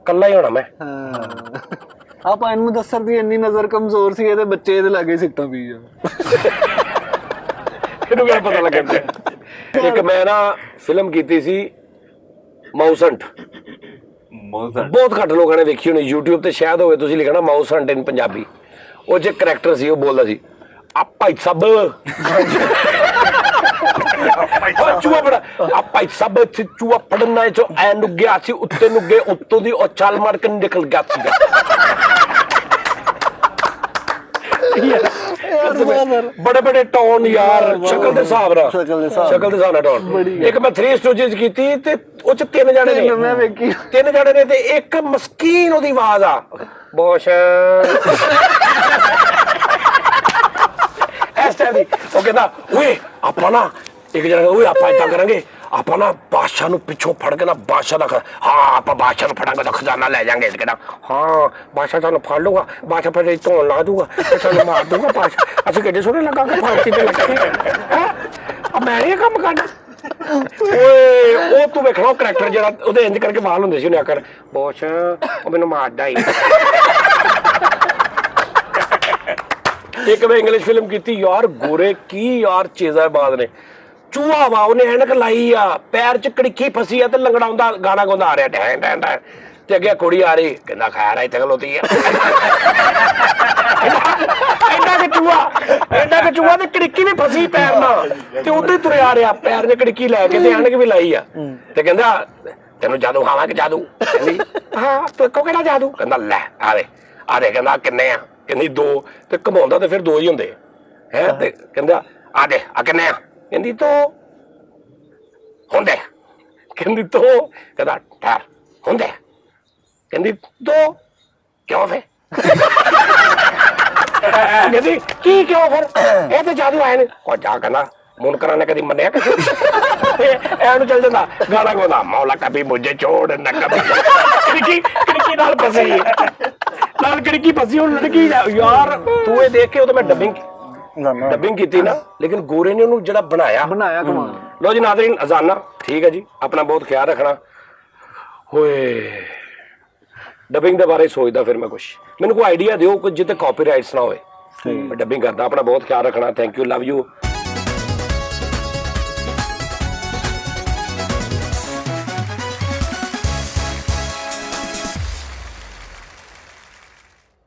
ਕੱਲਾ ਹੀ ਹੋਣਾ ਮੈਂ। ਆਪਾਂ ਇਹਨੂੰ ਦੱਸਰ ਦੀ ਇੰਨੀ ਨਜ਼ਰ ਕਮਜ਼ੋਰ ਸੀ ਇਹਦੇ ਬੱਚੇ ਇਹਦੇ ਲਾਗੇ ਸਿੱਟਾਂ ਪੀ ਜਾ। ਇਹਨੂੰ ਕਿਹੜਾ ਪਤਾ ਲੱਗਿਆ। ਇੱਕ ਮੈਂ ਨਾ ਫਿਲਮ ਕੀਤੀ ਸੀ ਮਾਊਸੰਟ, ਬਹੁਤ ਘੱਟ ਲੋਕਾਂ ਨੇ ਵੇਖੀ ਹੋਣੀ YouTube ਤੇ ਸ਼ਾਇਦ ਹੋਵੇ, ਤੁਸੀਂ ਲਿਖਣਾ ਮਾਊਸੰਟ ਇਨ ਪੰਜਾਬੀ। ਉਹ ਜੇ ਕਰੈਕਟਰ ਸੀ ਉਹ ਬੋਲਦਾ ਸੀ ਆ ਭਾਈ ਸਾਹਿਬ ਚੂਹਾ ਬੜਾ ਆ ਭਾਈ ਸਾਹਿਬ ਇੱਥੇ ਚੂਹਾ ਫੜਨਾ ਚੋ ਐ ਨੂੰ ਗਿਆ ਸੀ ਉੱਤੇ ਨੂੰ ਗਏ ਉੱਤੋਂ ਦੀ ਉਹ ਛਾਲ ਮਾਰ ਕੇ ਨਿਕਲ ਗਿਆ ਸੀਗਾ। ਬੜੇ ਬੜੇ ਟੌਨ ਯਾਰ ਸ਼ਕਲ ਦੇ ਹਿਸਾਬ ਨਾਲ ਟੌਨ। ਇੱਕ ਮੈਂ 3 ਸਟੂਡੀਓਜ਼ ਕੀਤੀ ਤੇ ਉਹ ਚ 3 ਜਣੇ ਨੇ, ਮੈਂ ਵੇਖੀ 3 ਜਣੇ ਨੇ ਤੇ ਇੱਕ ਮਸਕੀਨ ਉਹਦੀ ਆਵਾਜ਼ ਆ ਬੋਸ਼ ਇਸ ਟਾਈਮ ਦੀ। ਉਹ ਕਹਿੰਦਾ ਓਏ ਆਪਾਂ ਨਾ ਇੱਕ ਜਣਾ ਓਏ ਆਪਾਂ ਏਦਾਂ ਕਰਾਂਗੇ, ਆਪਾਂ ਨਾ ਬਾਦਸ਼ਾਹ ਨੂੰ ਪਿੱਛੋਂ ਫੜ ਕੇ ਨਾ ਬਾਦਸ਼ਾਹ ਦਾ ਹਾਂ ਆਪਾਂ ਬਾਦਸ਼ਾਹ ਨੂੰ ਫੜਾਂਗੇ ਤਾਂ ਖਜ਼ਾਨਾ ਲੈ ਜਾਾਂਗੇ। ਕਹਿੰਦਾ ਹਾਂ ਬਾਦਸ਼ਾਹ ਸਾਨੂੰ ਫੜ ਲੂਗਾ, ਬਾਦਸ਼ਾਹ ਫਿਰ ਧੋਣ ਲਾ ਦੂਗਾ ਤੇ ਸਾਨੂੰ ਮਾਰ ਦੂਗਾ ਬਾਦਸ਼ਾਹ। ਅਸੀਂ ਕਿੱਡੇ ਸੋਹਣੇ ਲੱਗਾਂਗੇ ਫਾਂਸੀ ਤੇ ਲੱਗੇ। ਮੈਂ ਇਹ ਕੰਮ ਕਰਨਾ ਓਏ ਉਹ ਤੂੰ ਵੇਖਣਾ ਉਹ ਕਰੈਕਟਰ ਜਿਹੜਾ ਉਹਦੇ ਇੰਜ ਕਰਕੇ ਵਾਲ ਹੁੰਦੇ ਸੀ ਉਹਨੇ ਆਖਰ ਬੋਸ਼ ਉਹ ਮੈਨੂੰ ਮਾਰਦਾ ਹੀ। ਇੱਕ ਮੈਂ ਇੰਗਲਿਸ਼ ਫਿਲਮ ਕੀਤੀ ਯਾਰ ਗੋਰੇ ਕੀ ਯਾਰ ਚੇਜ਼ਾਬਾਦ ਨੇ। ਚੂਹਾ ਵਾ ਉਹਨੇ ਐਨਕ ਲਾਈ ਆ, ਪੈਰ ਚ ਕੜਿੱਕੀ ਫਸੀ ਆ ਤੇ ਲੰਗੜਾਉਂਦਾ ਗਾਣਾ ਗਾਉਂਦਾ ਆ ਰਿਹਾ ਟੈਂ ਟੈਂ ਟੈਂ ਤੇ ਅੱਗੇ ਕੁੜੀ ਆ ਰਹੀ ਕਹਿੰਦਾ ਖੈਰ ਇੱਥੇ ਖਲੋਤੀ ਆ। ਐਡਾ ਕਿ ਚੂਹਾ ਤੇ ਕੜਿੱਕੀ ਵੀ ਫਸੀ ਪੈਰ ਨਾਲ ਤੇ ਉੱਤੇ ਤੁਰਿਆ ਆ ਰਿਹਾ ਪੈਰ ਚ ਕੜਿੱਕੀ ਲੈ ਕੇ ਤੇ ਐਨਕ ਵੀ ਲਾਈ ਆ ਤੇ ਕਹਿੰਦਾ ਤੈਨੂੰ ਜਾਦੂ ਖਾਵਾਂਗੇ ਜਾਦੂ। ਕਹਿੰਦੀ ਹਾਂ ਤੇ ਕਿਹੜਾ ਜਾਦੂ? ਕਹਿੰਦਾ ਲੈ ਆ ਦੇ ਕਹਿੰਦਾ ਕਿੰਨੇ ਆ? ਕਹਿੰਦੀ 2 ਤੇ ਘਮਾਉਂਦਾ ਤੇ ਫਿਰ 2 ਹੀ ਹੁੰਦੇ ਹੈ ਤੇ ਕਹਿੰਦਾ ਆ ਦੇ ਆ ਕਿੰਨੇ ਆ? ਕਹਿੰਦੀ 2 ਹੁੰਦੇ। ਕਹਿੰਦੀ 2 ਕਹਿੰਦਾ ਠਹਿਰ ਹੁੰਦੇ। ਕਹਿੰਦੀ 2 ਕਿਉਂ ਫੇ? ਕਹਿੰਦੀ ਕੀ ਕਿਉਂ ਫਿਰ? ਇਹ ਤੇ ਜਾਦੂ ਆਏ ਨੇ। ਉਹ ਜਾ ਕਹਿੰਦਾ ਮੁਨਕਰਾਂ ਨੇ ਕਦੀ ਮੰਨਿਆ ਕਿਸੇ ਐਨੂੰ ਚੱਲ ਜਾਂਦਾ ਗਾਣਾ ਗਾਉਂਦਾ ਮੌਲਾ ਕਭੀ ਮੁਝੇ ਛੋੜ ਨਾ ਕਭੀ ਖਿੜਕੀ ਨਾਲ ਫਸੀ ਨਾਲ ਖਿੜਕੀ ਫਸੀ। ਹੁਣ ਲੜਕੀ ਯਾਰ ਤੂੰ ਇਹ ਦੇਖ ਕੇ ਉਹ ਤਾਂ ਮੈਂ ਡਬਿੰਗ ਕੀਤੀ ਨਾ, ਲੇਕਿਨ ਗੋਰੇ ਨੇ ਉਹਨੂੰ ਜਿਹੜਾ ਬਣਾਇਆ ਕਮਾਲ। ਲੋ ਜੀ ਨਾਜ਼ਰੀਨ ਅਜ਼ਾਨਾ ਠੀਕ ਹੈ ਜੀ, ਆਪਣਾ ਬਹੁਤ ਖਿਆਲ ਰੱਖਣਾ। ਹੋਏ ਡਬਿੰਗ ਦੇ ਬਾਰੇ ਸੋਚਦਾ ਫਿਰ ਮੈਂ ਕੁਛ, ਮੈਨੂੰ ਕੋਈ ਆਈਡੀਆ ਦਿਓ ਕੁਝ ਜਿੱਤੇ ਕਾਪੀਰਾਈਟਸ ਨਾ ਹੋਏ। ਮੈਂ ਡਬਿੰਗ ਕਰਦਾ, ਆਪਣਾ ਬਹੁਤ ਖਿਆਲ ਰੱਖਣਾ। Thank you, love you.